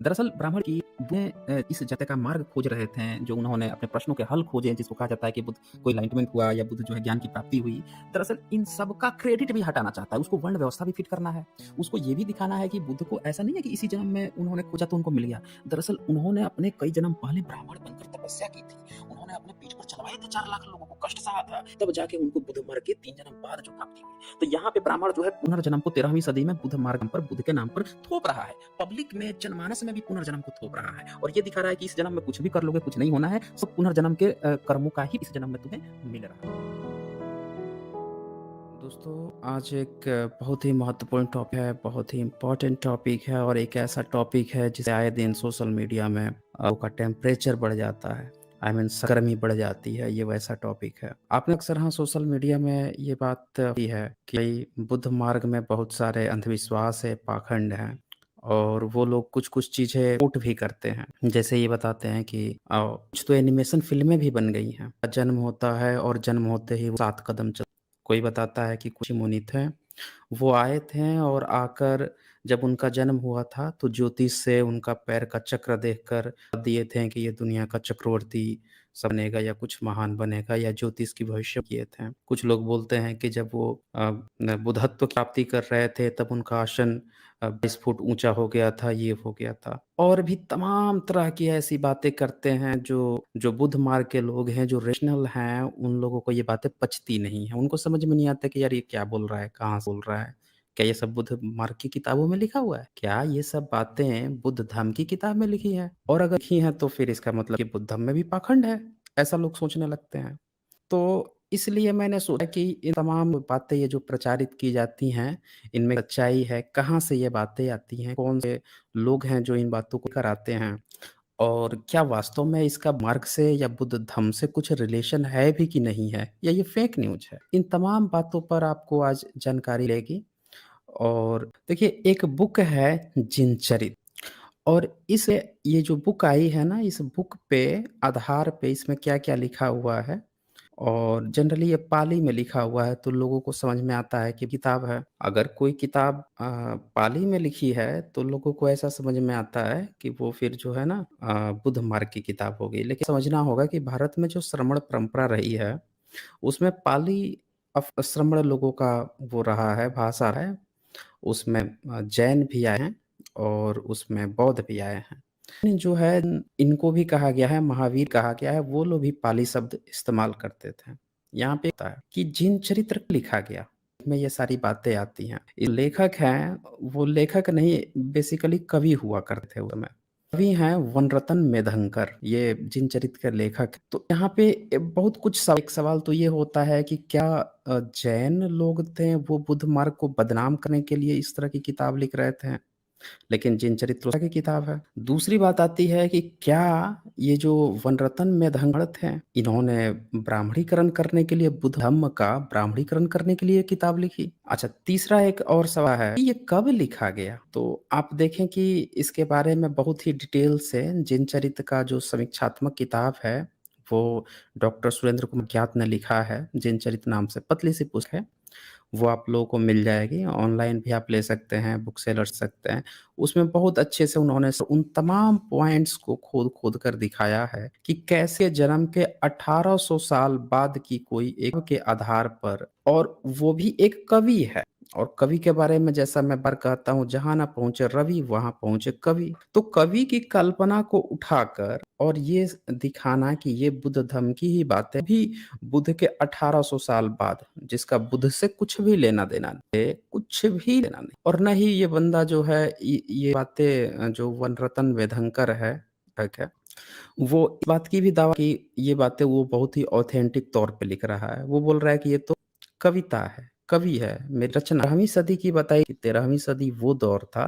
दरअसल ब्राह्मण की वे इस जाति का मार्ग खोज रहे थे, जो उन्होंने अपने प्रश्नों के हल खोजे, जिसको कहा जाता है कि बुद्ध को एनलाइटमेंट हुआ या बुद्ध जो है ज्ञान की प्राप्ति हुई। दरअसल इन सब का क्रेडिट भी हटाना चाहता है, उसको वर्ण व्यवस्था भी फिट करना है। उसको ये भी दिखाना है कि बुद्ध को ऐसा नहीं है कि इसी जन्म में उन्होंने खोजा तो उनको मिल गया। दरअसल उन्होंने अपने कई जन्म पहले ब्राह्मण बनकर तपस्या की थी। उन्होंने अपने पीठ पर चलवाए थे 4 लाख लोगों को, कष्ट सहा था। तब जाके उनको बुद्ध मार्ग के 3 जन्म बाद जो प्राप्ति हुई। तो यहाँ पे ब्राह्मण जो है पुनर्जन्म को 13वीं सदी में बुद्ध मार्ग पर बुद्ध के नाम पर थोप रहा है। पब्लिक में जनमानस में भी पुनर्जन्म को थोप रहा है और ये दिखा रहा है कि इस जन्म में कुछ भी कर लोगे कुछ नहीं होना है, सब पुनर्जन्म के कर्मों का ही इस जन्म में तुम्हें मिल रहा है। दोस्तों, आज एक बहुत ही महत्वपूर्ण टॉपिक है, बहुत ही इम्पोर्टेंट टॉपिक है और एक ऐसा टॉपिक है जिसे आए दिन सोशल मीडिया में का टेम्परेचर बढ़ जाता है। गर्मी बढ़ जाती है। ये वैसा टॉपिक है। आपने अक्सर हाँ सोशल मीडिया में ये बात की है कि बुद्ध मार्ग में बहुत सारे अंधविश्वास है, पाखंड हैं और वो लोग कुछ-कुछ चीज़ें कोट भी करते हैं। जैसे ये बताते हैं कि कुछ तो एनिमेशन फ़िल्में भी बन गई हैं। जन्म होता है और जन्म होते ही वो 7 कदम चल। कोई बताता है कि कुछ मुनि थे, वो आए थे और आकर जब उनका जन्म हुआ था तो ज्योतिष से उनका पैर का चक्र देखकर दिए थे कि ये दुनिया का चक्रवर्ती स बनेगा या कुछ महान बनेगा या ज्योतिष की भविष्य किए थे। कुछ लोग बोलते हैं कि जब वो बुद्धत्व की प्राप्ति कर रहे थे तब उनका आसन 20 फुट ऊँचा हो गया था, ये हो गया था। और भी तमाम तरह की ऐसी बातें करते हैं जो जो बुद्ध मार्ग के लोग हैं, जो रेशनल हैं, उन लोगों को ये बातें पचती नहीं हैं। उनको समझ में नहीं आता कि यार ये क्या बोल रहा है, कहाँ से बोल रहा है? क्या ये सब बुद्ध मार्ग की किताबों में लिखा हुआ है? क्या ये सब बातें बुद्ध धम्म की किताब में लिखी हैं? और अगर लिखी हैं तो फिर इसका मतलब कि बुद्ध धम्म में भी पाखंड है, ऐसा लोग सोचने लगते हैं। तो इसलिए मैंने सोचा कि इन तमाम बातें ये जो प्रचारित की जाती हैं, इनमें सच्चाई है, कहाँ से ये बातें आती हैं, कौन से लोग हैं जो इन बातों को कराते हैं और क्या वास्तव में इसका मार्ग से या बुद्ध धम्म से कुछ रिलेशन है भी कि नहीं है या ये फेक न्यूज़ है? इन तमाम बातों पर आपको आज जानकारी मिलेगी और देखिए एक बुक है जिनचरित और इस ये जो बुक आई है ना, इस बुक पे आधार पे इसमें क्या-क्या लिखा हुआ है और जनरली ये पाली में लिखा हुआ है तो लोगों को समझ में आता है कि किताब है। अगर कोई किताब पाली में लिखी है तो लोगों को ऐसा समझ में आता है कि वो फिर जो है ना बुद्ध मार्ग की किताब होगी। लेकिन समझना होगा कि भारत में जो श्रमण परंपरा रही है, उसमें पाली श्रमण लोगों का वो रहा है, भाषा है। उसमें जैन भी आए हैं और उसमें बौद्ध भी आए हैं। जो है इनको भी कहा गया है, महावीर कहा गया है, वो लोग भी पाली शब्द इस्तेमाल करते थे। यहाँ पे होता है कि जिन चरित्र को लिखा गया, में ये सारी बातें आती हैं। ये लेखक हैं, वो लेखक नहीं बेसिकली कवि हुआ करते थे उस समय। कवि हैं वनरतन मेधंकर, ये जिन चरित्र के लेखक। तो यहाँ पे बहुत कुछ एक सवाल तो ये होता है कि क्या जैन लोग थे, वो बुद्ध मार्ग को बदनाम करने के लिए इस तरह की किताब लिख रहे थे? लेकिन जिन चरित्रों की किताब है। दूसरी बात आती है कि क्या ये जो वनरतन मेधंगड़ थे, इन्होंने ब्राह्मणीकरण करने के लिए बुद्ध धम्म का ब्राह्मणीकरण करने के लिए किताब लिखी? अच्छा, तीसरा एक और सवाल है कि ये कब लिखा गया? तो आप देखें कि इसके बारे में बहुत ही डिटेल से जिन चरित्र का जो समीक्षात्मक किताब है, वो डॉक्टर सुरेंद्र कुमार ज्ञात ने लिखा है, जिन चरित्र नाम से पतली सी पुस्तक है। वो आप लोगों को मिल जाएगी, ऑनलाइन भी आप ले सकते हैं, बुक सेलर से सकते हैं। उसमें बहुत अच्छे से उन्होंने उन तमाम पॉइंट्स को खोद-खोद कर दिखाया है कि कैसे जन्म के 1800 साल बाद की कोई एक के आधार पर और वो भी एक कवि है और कवि के बारे में जैसा मैं बार कहता हूँ, जहाँ ना पहुँचे रवि, वहाँ पहुँचे कवि। तो कवि की कल्पना को उठाकर और ये दिखाना कि ये बुद्ध धर्म की ही बात है, भी बुद्ध के 1800 साल बाद, जिसका बुद्ध से कुछ भी लेना-देना नहीं है, कुछ भी लेना नहीं। और ना ही ये बंदा जो है ये बातें जो वनरतन वेदंकर है, ठीक है, वो इस बात की भी दावा कि ये बातें वो बहुत ही ऑथेंटिक तौर पे लिख रहा है। वो बोल रहा है कि ये तो कविता है, कवि है, मेरी रचना 13वीं सदी की बताई। 13वीं सदी वो दौर था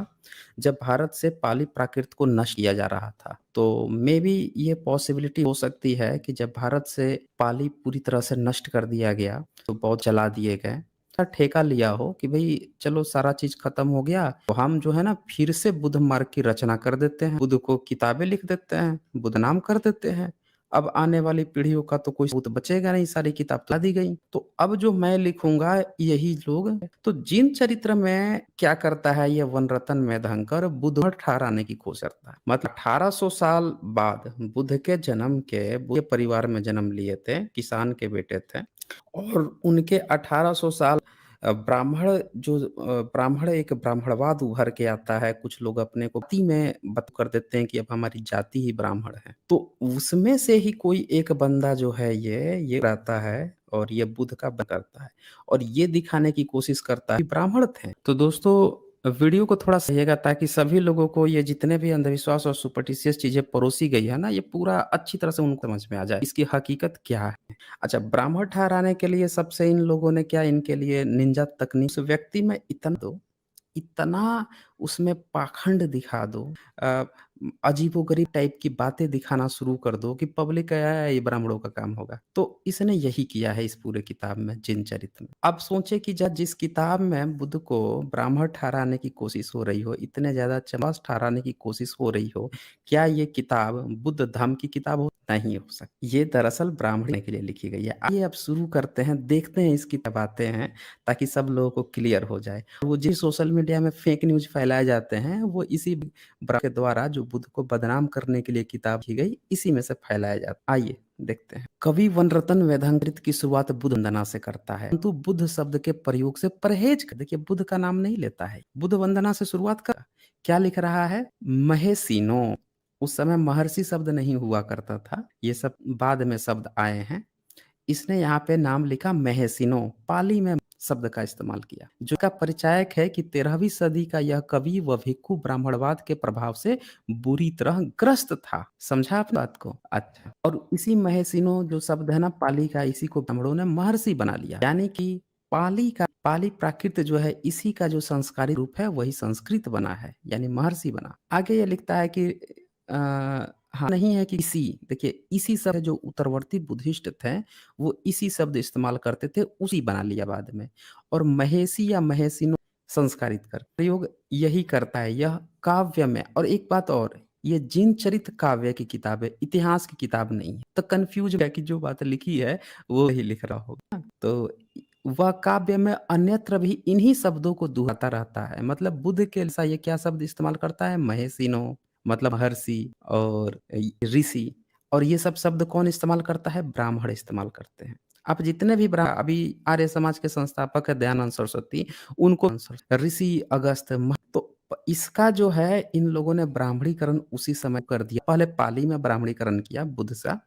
जब भारत से पाली प्राकृत को नष्ट किया जा रहा था। तो मेबी ये पॉसिबिलिटी हो सकती है कि जब भारत से पाली पूरी तरह से नष्ट कर दिया गया, तो बौद्ध जला दिए गए। का ठेका लिया हो कि भई चलो सारा चीज़ खत्म हो गया, तो हम जो है ना फिर से बुद्ध मार्ग की रचना कर देते हैं, बुद्ध को किताबें लिख देते हैं, बुद्ध नाम कर देते हैं। अब आने वाली पीढ़ियों का तो कोई सबूत बचेगा नहीं, सारी किताब तो ला दी गई। तो अब जो मैं लिखूँगा यही लोग तो जिन चरित्र में क्या करता है ये वनरतन मेधांकर बुद्ध पर ठहराने की कोशिश करता है। मतलब 1800 साल बाद बुद्ध के जन्म के बुद्ध के परिवार में जन्म लिए थे, किसान के बेटे थे और उनके 1800 साल ब्राह्मण एक ब्राह्मणवाद उभर के आता है, कुछ लोग अपने को जाति में बत कर देते हैं कि अब हमारी जाति ही ब्राह्मण है। तो उसमें से ही कोई एक बंदा जो है ये रहता है और ये बुद्ध का करता है और ये दिखाने की कोशिश करता है कि ब्राह्मण थे। तो दोस्तों वीडियो को थोड़ा सहिएगा ताकि सभी लोगों को ये जितने भी अंधविश्वास और सुपरस्टिशियस चीज़ें परोसी गई है ना, ये पूरा अच्छी तरह से उनको समझ में आ जाए, इसकी हकीकत क्या है। अच्छा, ब्राह्मण ठहराने के लिए सबसे इन लोगों ने क्या इनके लिए निंजा तकनीक उस व्यक्ति में इतना उसमें पाखंड दिखा दो अ, अजीबो-गरीब टाइप की बातें दिखाना शुरू कर दो कि पब्लिक ये ब्राह्मणों का काम होगा। तो इसने यही किया है इस पूरे किताब में, जिन चरित्र में। अब सोचिए कि जिस किताब में बुद्ध को ब्राह्मण ठहराने की कोशिश हो रही हो, इतने ज़्यादा चमास ठहराने की कोशिश हो रही हो, क्या ये किताब बुद्ध धम्म की किताब हो? नहीं हो सकती। ये दरअसल ब्राह्मण के लिए लिखी गई है। आइए अब शुरू करते हैं, देखते हैं इसकी बातें हैं ताकि सब लोगों को क्लियर हो जाए। वो जिस सोशल मीडिया में फेक न्यूज़ फैलाए जाते हैं, वो इसी के द्वारा जो बुद्ध को बदनाम करने के लिए किताब की गई, इसी में से फैलाया जाता है। आइए देखते हैं। कवि वनरतन वेदांतृत की शुरुआत बुद्ध वंदना से करता है, परंतु बुद्ध शब्द के प्रयोग से परहेज कर देखिए बुद्ध का नाम नहीं लेता है। बुद्ध वंदना से शुरुआत कर क्या लिख रहा है? महेसिनो। उस समय महर्षि शब्द नहीं हुआ करता था, ये सब बाद में शब्द आए हैं। इसने यहाँ पे नाम लिखा महेसिनो, पाली में शब्द का इस्तेमाल किया, जो का परिचायक है कि 13वीं सदी का यह कवि व भिक्षु ब्राह्मणवाद के प्रभाव से बुरी तरह ग्रस्त था। समझा आप बात को? अच्छा। और इसी महेसिनो जो शब्द है ना पाली का, इसी को ब्राह्मणों ने महर्षि बना लिया। यानी कि पाली प्राकृत जो है इसी का जो संस्कारी रूप है वही संस्कृत बना है, यानी महर्षि बना। आगे ये लिखता है कि हाँ, नहीं है कि इसी देखिए इसी शब्द जो उत्तरवर्ती बुद्धिस्ट थे, वो इसी शब्द इस्तेमाल करते थे, उसी बना लिया बाद में और महेशी या महेशिनो संस्कारित कर प्रयोग यही करता है, यह काव्य में और एक बात और, ये जिनचरित काव्य की किताब है, इतिहास की किताब नहीं है। तो कन्फ्यूज़ है कि जो बात लिखी है, वो ही लिख रहा होगा। तो वह काव्य में अन्यत्र भी इन्हीं शब्दों को दोहराता रहता है। मतलब बुद्ध के ऐसा ये क्या शब्द इस्तेमाल करता है? महेशिनो मतलब महर्षि और ऋषि और ये सब शब्द कौन इस्तेमाल करता है? ब्राह्मण इस्तेमाल करते हैं। आप जितने भी अभी आर्य समाज के संस्थापक है दयानंद सरस्वती, उनको ऋषि, अगस्त्य तो इसका जो है इन लोगों ने ब्राह्मणीकरण उसी समय कर दिया। पहले पाली में ब्राह्मणीकरण किया बुद्ध सा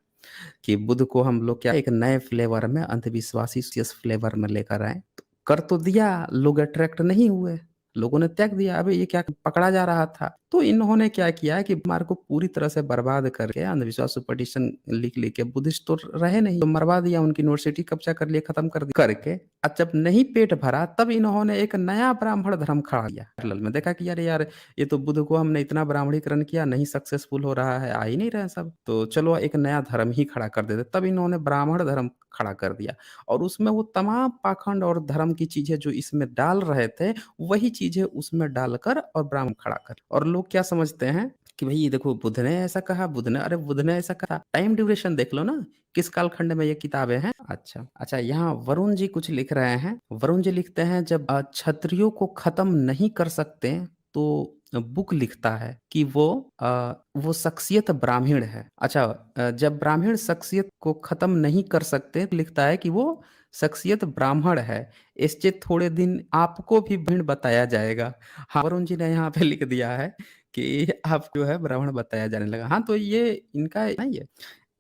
कि बुद्ध को हम लोग क्या एक नए फ्लेवर में अंधविश्वासी फ्लेवर में लेकर आए। तो कर तो दिया, लोग अट्रैक्ट नहीं हुए। लोगों ने त्याग दिया, अबे ये क्या पकड़ा जा रहा था। तो इन्होंने क्या किया कि मार्ग को पूरी तरह से बर्बाद करके अंधविश्वास सुपरस्टिशन लिख के बुद्धिस्ट तो रहे नहीं, तो मरवा दिया, उनकी यूनिवर्सिटी कब्जा कर लिया, खत्म कर दिया करके जब नहीं पेट भरा तब इन्होंने एक नया ब्राह्मण धर्म खड़ा किया। पैरेलल में देखा कि यार यार ये तो बुद्ध को हमने इतना ब्राह्मणीकरण किया, नहीं सक्सेसफुल हो रहा है, आ ही नहीं रहे सब, तो चलो एक नया धर्म ही खड़ा कर देते। तब इन्होंने ब्राह्मण धर्म खड़ा कर दिया और उसमें वो तमाम पाखंड और धर्म की चीज़ें जो इसमें डाल रहे थे, वही चीज़ें उसमें डालकर और ब्राह्मण खड़ा कर और लोग क्या समझते हैं कि भई देखो बुद्ध ने ऐसा कहा, बुद्ध ने ऐसा कहा। टाइम ड्यूरेशन देख लो ना, किस कालखंड में ये किताबें हैं। अच्छा, अच्छा यहाँ वरुण जी कुछ लिख रहे हैं। वरुण जी लिखते हैं जब क्षत्रियों को खत्म नहीं कर सकते तो बुक लिखता है कि वो शख्सियत ब्राह्मण है। अच्छा जब ब्राह्मण शख्सियत को खत्म नहीं कर सकते तो लिखता है कि वो शख्सियत ब्राह्मण है। इससे थोड़े दिन आपको भी भिन्न बताया जाएगा। हाँ, वरुण जी ने यहाँ पे लिख दिया है कि आप जो है ब्राह्मण बताया जाने लगा। हाँ, तो ये इनका है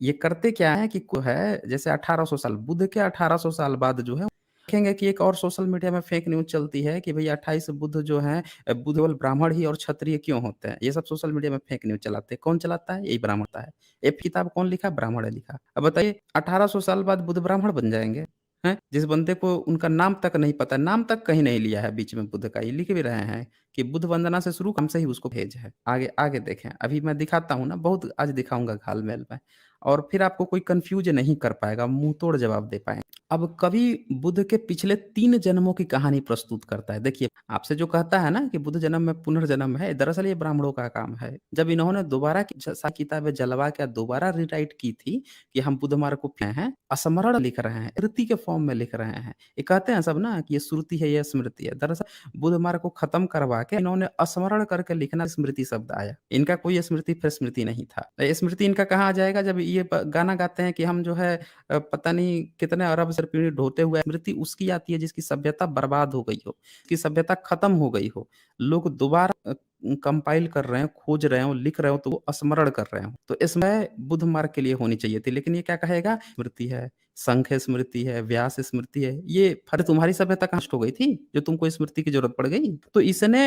ये करते क्या है कि को है जैसे 1800 साल बुद्ध के 1800 साल बाद जो है देखेंगे कि एक और सोशल मीडिया में फेक न्यूज़ चलती है कि भई 28 बुद्ध जो हैं बुद्ध केवल ब्राह्मण ही और क्षत्रिय क्यों होते हैं? ये सब सोशल मीडिया में फेक न्यूज़ चलाते हैं। कौन चलाता है? यही ब्राह्मण होता है। ये किताब कौन लिखा? ब्राह्मण ने लिखा। अब बताइए 1800 साल बाद बुद्ध ब्राह्मण बन जाएँगे? हैं? जिस बंदे को उनका नाम तक नहीं पता, नाम तक कहीं नहीं लिया है बीच में बुद्ध का, ये लिख भी रहे हैं कि बुद्ध वंदना से शुरू हम से ही उसको भेज है। आगे आगे देखें, अभी मैं दिखाता हूँ ना, बहुत आज दिखाऊँगा घाल-मैल में और फिर आपको कोई कन्फ्यूज़ नहीं कर पाएगा, मुँह तोड़ जवाब दे पाएँगे। अब कवि बुद्ध के पिछले 3 जन्मों की कहानी प्रस्तुत करता है। देखिए, आपसे जो कहता है ना कि बुद्ध जन्म में पुनर्जन्म है, दरअसल ये ब्राह्मणों का काम है। जब इन्होंने दोबारा की ज सा किताबें जलवा के दोबारा रीराइट की थी कि हम बुद्ध मार्ग को हैं, स्मरण लिख रहे हैं, स्मृति के फॉर्म में लिख रहे हैं। ये कहते हैं सब ना कि ये श्रुति है, ये स्मृति है। दरअसल बुद्ध मार्ग को खत्म करवा के इन्होंने स्मरण करके लिखना स्मृति शब्द आया। इनका कोई स्मृति फिर स्मृति नहीं था। स्मृति इनका कहाँ आ जाएगा जब ये प गाना गाते हैं कि हम जो है पता नहीं कितने अरब से पीढ़ी ढोते हुए स्मृति उसकी आती है जिसकी सभ्यता बर्बाद हो गई हो, उसकी सभ्यता खत्म हो गई हो। लोग दोबारा कंपाइल कर रहे हों, खोज रहे हों, लिख रहे हों तो वो स्मरण कर रहे हों। तो इसमें बुद्ध मार्ग के लिए होनी चाहिए थी, लेकिन ये क्या कहेगा स्मृति है, संघ स्मृति है, व्यास स्मृति है। ये अरे तुम्हारी सभ्यता कहाँ नष्ट हो गई थी, जो तुमको स्मृति की ज़रूरत पड़ गई? तो इसने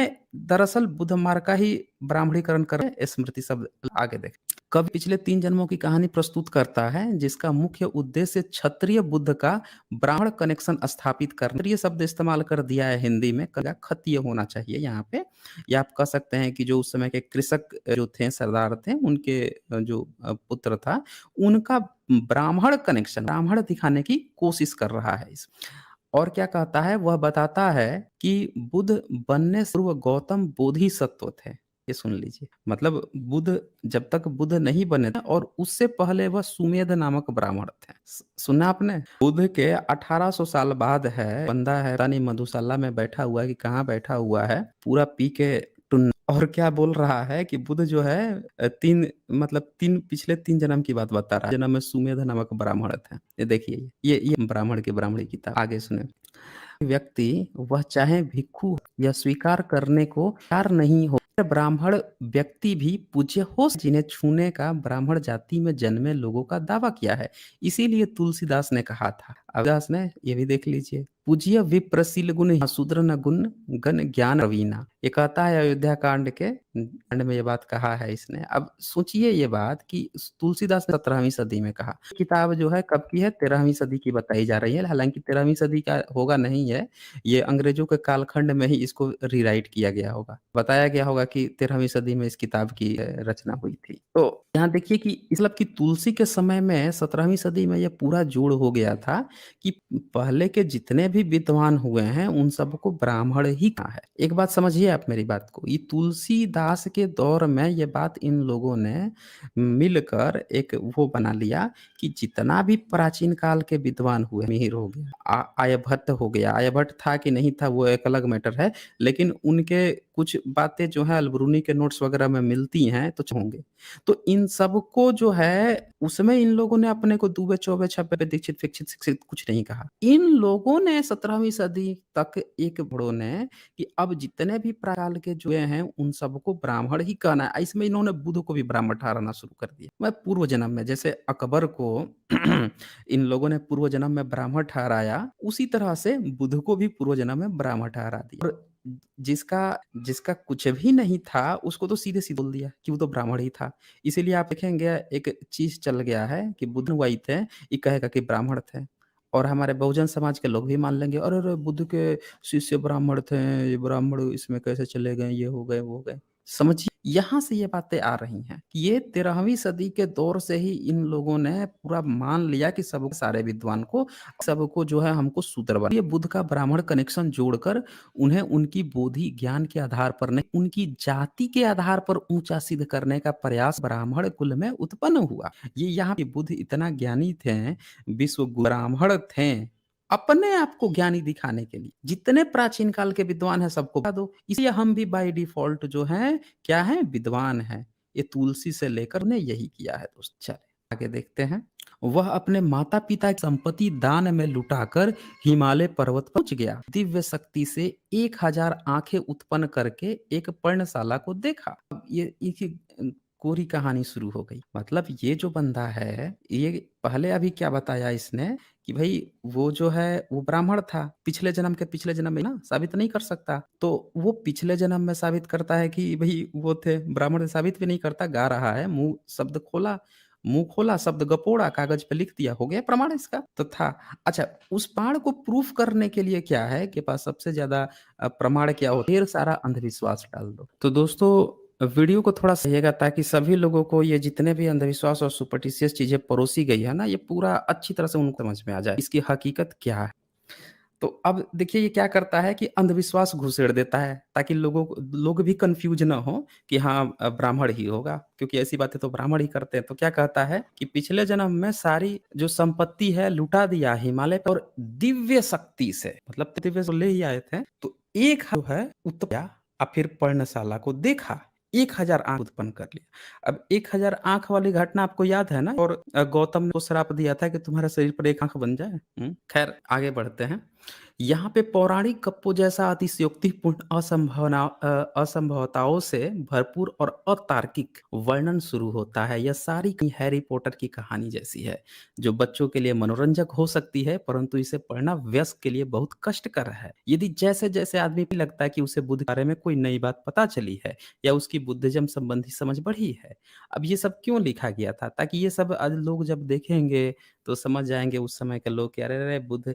दरअसल बुद्ध मार्ग का ही ब्राह्मणीकरण कर स्मृति शब्द आगे देखें। कवि पिछले 3 जन्मों की कहानी प्रस्तुत करता है, जिसका मुख्य उद्देश्य क्षत्रिय बुद्ध का ब्राह्मण कनेक्शन स्थापित करना। ये शब्द इस्तेमाल कर दिया है हिंदी में, खत्रिय होना चाहिए यहाँ पे। या आप कह सकते हैं कि जो उस समय के कृषक जो थे, सरदार थे, उनके जो पुत्र था, उनका ब्राह्मण कनेक्शन, ब्राह्मण दिखाने की कोशिश कर रहा है इस और क्या कहता है, वह बताता है कि बुद्ध बनने से पूर्व गौतम बोधिसत्व थे। ये सुन लीजिए, मतलब बुद्ध जब तक बुद्ध नहीं बने थे और उससे पहले वह सुमेध नामक ब्राह्मण थे। सुना आपने? बुद्ध के 1800 साल बाद है, बंदा है रानी मधुशाला में बैठा हुआ है कि कहाँ बैठा हुआ है, पूरा पी के टुन्न और क्या बोल रहा है कि बुद्ध जो है 3 मतलब 3 पिछले 3 जन्म की बात बता रहा है। जन्म में सुमेध नामक ब्राह्मण थे। ये देखिए, ये ब्राह्मण की ब्राह्मणी किताब। आगे सुने। व्यक्ति वह चाहे भिक्षु या स्वीकार करने को तैयार नहीं हो, ब्राह्मण व्यक्ति भी पूज्य हो, जिन्हें छूने का ब्राह्मण जाति में जन्मे लोगों का दावा किया है। इसीलिए तुलसीदास ने कहा था, अविदास ने ये भी देख लीजिए, पूज्य विप्रशील गुण शूद्र न गुण गण ज्ञान रवीना। ये कहता है अयोध्या कांड में ये बात कहा है इसने। अब सोचिए ये बात कि तुलसीदास ने 17वीं सदी में कहा। किताब जो है कब की है, 13वीं सदी की बताई जा रही है। हालांकि 13वीं सदी का होगा नहीं है, ये अंग्रेजों के कालखंड में ही इसको रीराइट किया गया होगा। बताया गया होगा कि 13वीं सदी में इस किताब की रचना हुई थी। तो यहाँ देखिए कि मतलब कि तुलसी के समय में 17वीं सदी में ये पूरा जोड़ हो गया था कि पहले के जितने भी विद्वान हुए हैं उन सबको ब्राह्मण ही कहा है। एक बात समझिए आप मेरी बात को, ये तुलसीदास के दौर में ये बात इन लोगों ने मिलकर एक वो बना लिया कि जितना भी प्राचीन काल के विद्वान हुए, मिहिर हो गया, आर्यभट्ट हो गया, आर्यभट्ट था कि नहीं था वो एक अलग मैटर है, लेकिन उनके कुछ बातें जो है अलबरूनी के नोट्स वगैरह में मिलती हैं तो होंगे। तो इन सबको जो है उसमें इन लोगों ने अपने को दूबे चौबे छपे दीक्षित फिक्षित शिक्षित कुछ नहीं कहा। इन लोगों ने 17वीं सदी तक एक बड़ों ने कि अब जितने भी प्रकार के जो हैं उन सबको ब्राह्मण ही कहना है। इसमें इन्होंने बुद्ध को भी ब्राह्मण ठहराना शुरू कर दिया। मैं पूर्व जन्म में जैसे अकबर को इन लोगों ने पूर्व जन्म में ब्राह्मण ठहराया, उसी तरह से बुद्ध को भी पूर्व जन्म में ब्राह्मण ठहरा दिया। और जिसका जिसका कुछ भी नहीं था उसको तो सीधे-सीधे बोल दिया कि वो तो ब्राह्मण ही था। इसीलिए आप देखेंगे एक चीज़ चल गया है कि बुद्ध वही थे, ये कहेगा कि ब्राह्मण थे। और हमारे बहुजन समाज के लोग भी मान लेंगे, अरे! अरे! बुद्ध के शिष्य ब्राह्मण थे, ये ब्राह्मण इसमें कैसे चले गए, ये हो गए, वो हो गए। समझिए, यहाँ से ये बातें आ रही हैं कि ये 13वीं सदी के दौर से ही इन लोगों ने पूरा मान लिया कि सब सारे विद्वान को, सबको जो है हमको शूद्र बना ये बुद्ध का ब्राह्मण कनेक्शन जोड़कर उन्हें उनकी बोधि ज्ञान के आधार पर नहीं, उनकी जाति के आधार पर ऊँचा सिद्ध करने का प्रयास ब्राह्मण कुल में उत्पन्न हुआ। ये यहाँ पे बुद्ध इतना ज्ञानी थे, विश्व ब्राह्मण थे, अपने आप को ज्ञानी दिखाने के लिए। जितने प्राचीन काल के विद्वान हैं सबको बता दो। इसलिए हम भी बाय डिफ़ॉल्ट जो हैं, क्या हैं? विद्वान हैं। ये तुलसी से लेकर ने यही किया है दोस्त। चलें आगे देखते हैं। वह अपने माता-पिता की संपत्ति दान में लुटाकर हिमालय पर्वत पहुँच गया। दिव्य शक्ति से 1000 आँखें उत्पन्न करके एक पर्णशाला को देखा। अब ये इनकी कोरी कहानी शुरू हो गई। मतलब ये जो बंदा है, ये पहले अभी क्या बताया इसने कि भई वो जो है वो ब्राह्मण था। पिछले जन्म के पिछले जन्म में ना साबित नहीं कर सकता। तो वो पिछले जन्म में साबित करता है कि भई वो थे, ब्राह्मण साबित भी नहीं करता, गा रहा है, मुँह खोला, शब्द गपोड़ा, कागज़ पे लिख दिया, हो गया प्रमाण इसका, तो था। अच्छा, उस प्रमाण को प्रूफ करने के लिए क्या है कि पास सबसे ज़्यादा प्रमाण क्या हो ढेर सारा अंधविश्वास डाल दो। तो दोस्तों वीडियो को थोड़ा सहिएगा ताकि सभी लोगों को ये जितने भी अंधविश्वास और सुपरस्टिशियस चीज़ें परोसी गई है ना, ये पूरा अच्छी तरह से उनको समझ में आ जाए, इसकी हकीकत क्या है। तो अब देखिए ये क्या करता है कि अंधविश्वास घुसेड़ देता है ताकि लोग भी कन्फ्यूज़ ना हों कि हाँ ब्राह्मण ही होगा, क्योंकि ऐसी बातें तो ब्राह्मण ही करते हैं। तो क्या कहता है कि पिछले जन्म में सारी जो संपत्ति है लुटा दिया हिमालय पे और दिव्य शक्ति से, मतलब दिव्य से ले ही आए थे। तो एक जो है उत्तम और फिर पर्णशाला को देखा, 1000 आँख उत्पन्न कर लिया। अब 1000 आँख वाली घटना आपको याद है ना? और गौतम ने को श्राप दिया था कि तुम्हारे शरीर पर 1 आँख बन जाए। खैर आगे बढ़ते हैं। यहाँ पे पौराणिक गप्पों जैसा अतिशयोक्तिपूर्ण असंभवताओं से भरपूर और अतार्किक वर्णन शुरू होता है। यह सारी कहीं हैरी पॉटर की कहानी जैसी है, जो बच्चों के लिए मनोरंजक हो सकती है, परंतु इसे पढ़ना वयस्क के लिए बहुत कष्टकर है। यदि जैसे-जैसे आदमी को लगता है कि उसे बुद्ध के बारे में कोई नई बात पता चली है या उसकी बुद्धिज़्म संबंधी समझ बढ़ी है। अब ये सब क्यों लिखा गया था? ताकि ये सब आज लोग जब देखेंगे तो समझ जाएँगे उस समय के लोग कि अरे, अरे! बुद्ध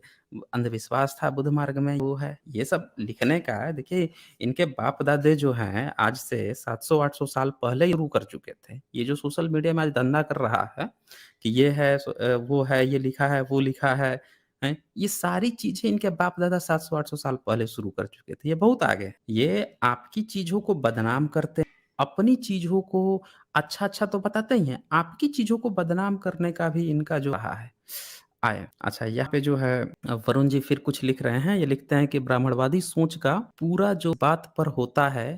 अंधविश्वास था बुद्ध मार्ग में वो है। ये सब लिखने का है देखिए इनके बाप-दादे जो हैं आज से 700-800 साल पहले ही शुरू कर चुके थे। ये जो सोशल मीडिया में आज धंधा कर रहा है कि ये है वो है, ये लिखा है, वो लिखा है, हैं? ये सारी चीज़ें इनके बाप-दादा 700-800 साल पहले शुरू कर चुके थे। ये बहुत आगे हैं। ये आपकी चीज़ों को बदनाम करते हैं, अपनी चीज़ों को अच्छा-अच्छा तो बताते ही हैं, आपकी चीज़ों को बदनाम करने का भी इनका जो रहा है। अच्छा यहाँ पे जो है वरुण जी फिर कुछ लिख रहे हैं, ये लिखते हैं कि ब्राह्मणवादी सोच का पूरा जो बात पर होता है,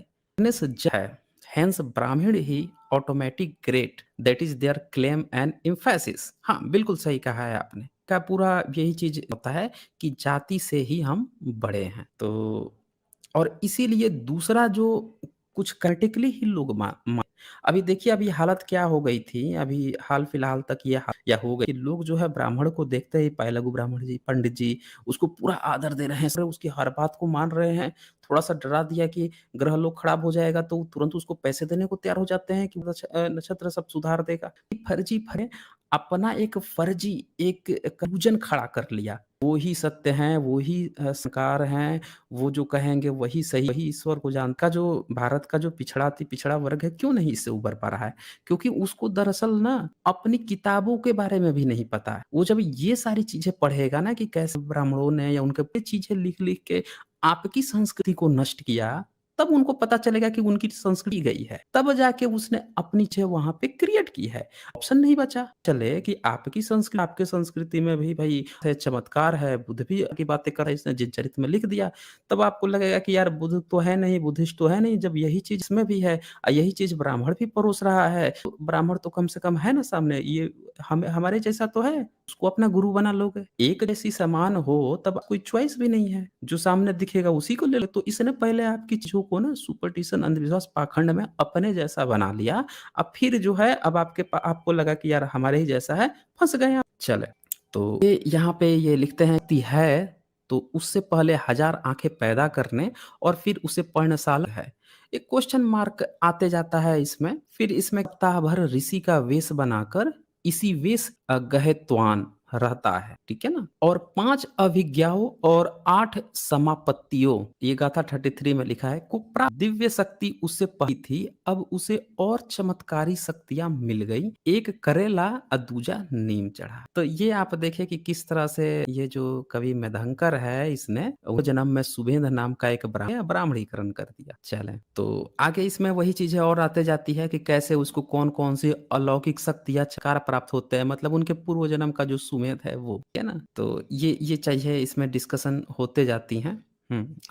है, हेंस ब्राह्मण ही automatic great, that is their claim and emphasis. हाँ, बिल्कुल सही कहा है आपने। का पूरा यही चीज़ होता है कि जाति से ही हम बड़े हैं। तो और इसीलिए दूसरा जो कुछ क्रिटिकली ही लोग मा अभी देखिए अभी हालत क्या हो गई थी, अभी हाल-फिलहाल तक ये या हो गई कि लोग जो है ब्राह्मण को देखते ही पाए लघु ब्राह्मण जी, पंडित जी, उसको पूरा आदर दे रहे हैं, उसकी हर बात को मान रहे हैं। थोड़ा-सा डरा दिया कि ग्रह लोग खराब हो जाएगा तो तुरंत उसको पैसे देने को तैयार हो जाते हैं कि नक्षत्र सब सुधार देगा। फर्जी अपना एक फर्जी एक कंक्लूजन खड़ा कर लिया। वो ही सत्य हैं, वो ही साकार हैं, वो जो कहेंगे वही सही, वही ईश्वर को का जो भारत का जो पिछड़ा वर्ग है, क्यों नहीं इससे उभर पा रहा है? क्योंकि उसको दरअसल ना अपनी किताबों के बारे में भी नहीं पता है। वो जब ये सारी चीज़ें पढ़ेगा ना कि कैसे ब्राह्मणों ने या उनके ये चीज़ें लिख-लिख के आपकी संस्कृति को नष्ट किया, तब उनको पता चलेगा कि उनकी संस्कृति गई है। तब जाके उसने अपनी चीज़ें वहाँ पे क्रिएट की है। ऑप्शन नहीं बचा। चले कि आपकी संस्कृति में भी भई है चमत्कार है, बुद्ध भी की बातें कर रहा है, इसने जिनचरित में लिख दिया। तब आपको लगेगा कि यार बुद्ध तो है नहीं, बुद्धिस्ट तो है नहीं, जब यही चीज़ इसमें भी है यही चीज़ ब्राह्मण भी परोस रहा है, तो ब्राह्मण तो कम से कम है ना सामने, ये हमारे जैसा तो है, उसको अपना गुरु बना लोगे। एक जैसी समान हो तब कोई चॉइस भी नहीं है, जो सामने दिखेगा उसी को ले लो। तो इसने पहले आपकी चीज़ों को ना सुपरस्टिशन अंधविश्वास पाखंड में अपने जैसा बना लिया। अब फिर जो है अब आपको लगा कि यार हमारे ही जैसा है, फँस गए आप। चलें, तो ये यहाँ पे ये लिखते हैं कि है, तो उससे पहले 1000 आँखें पैदा करने और फिर उसे पर्णशाला है। एक क्वेश्चन मार्क आते जाता है इसमें, फिर इसमें सप्ताह भर ऋषि का वेश बनाकर इसी वेश गहेत्वान रहता है, ठीक है ना? और 5 अभिज्ञाओं और 8 समापत्तियों, ये गाथा 33 में लिखा है, को प्राप्त दिव्य शक्ति उससे पही थी, अब उसे और चमत्कारी शक्तियाँ मिल गई। एक करेला दूजा नीम चढ़ा। तो ये आप देखिए कि किस तरह से ये जो कवि मेधांकर है इसने वो जन्म में सुबेद नाम का एक ब्राह्मणीकरण कर दिया। चलें, तो आगे इसमें वही चीज़ें और आते जाती है कि कैसे उसको कौन-कौन सी अलौकिक शक्तियाँ चकार प्राप्त होते हैं, मतलब उनके पूर्व जन्म का जो सुमेध है वो, है ना? तो ये चाहिए इसमें डिस्कशन होते जाती हैं।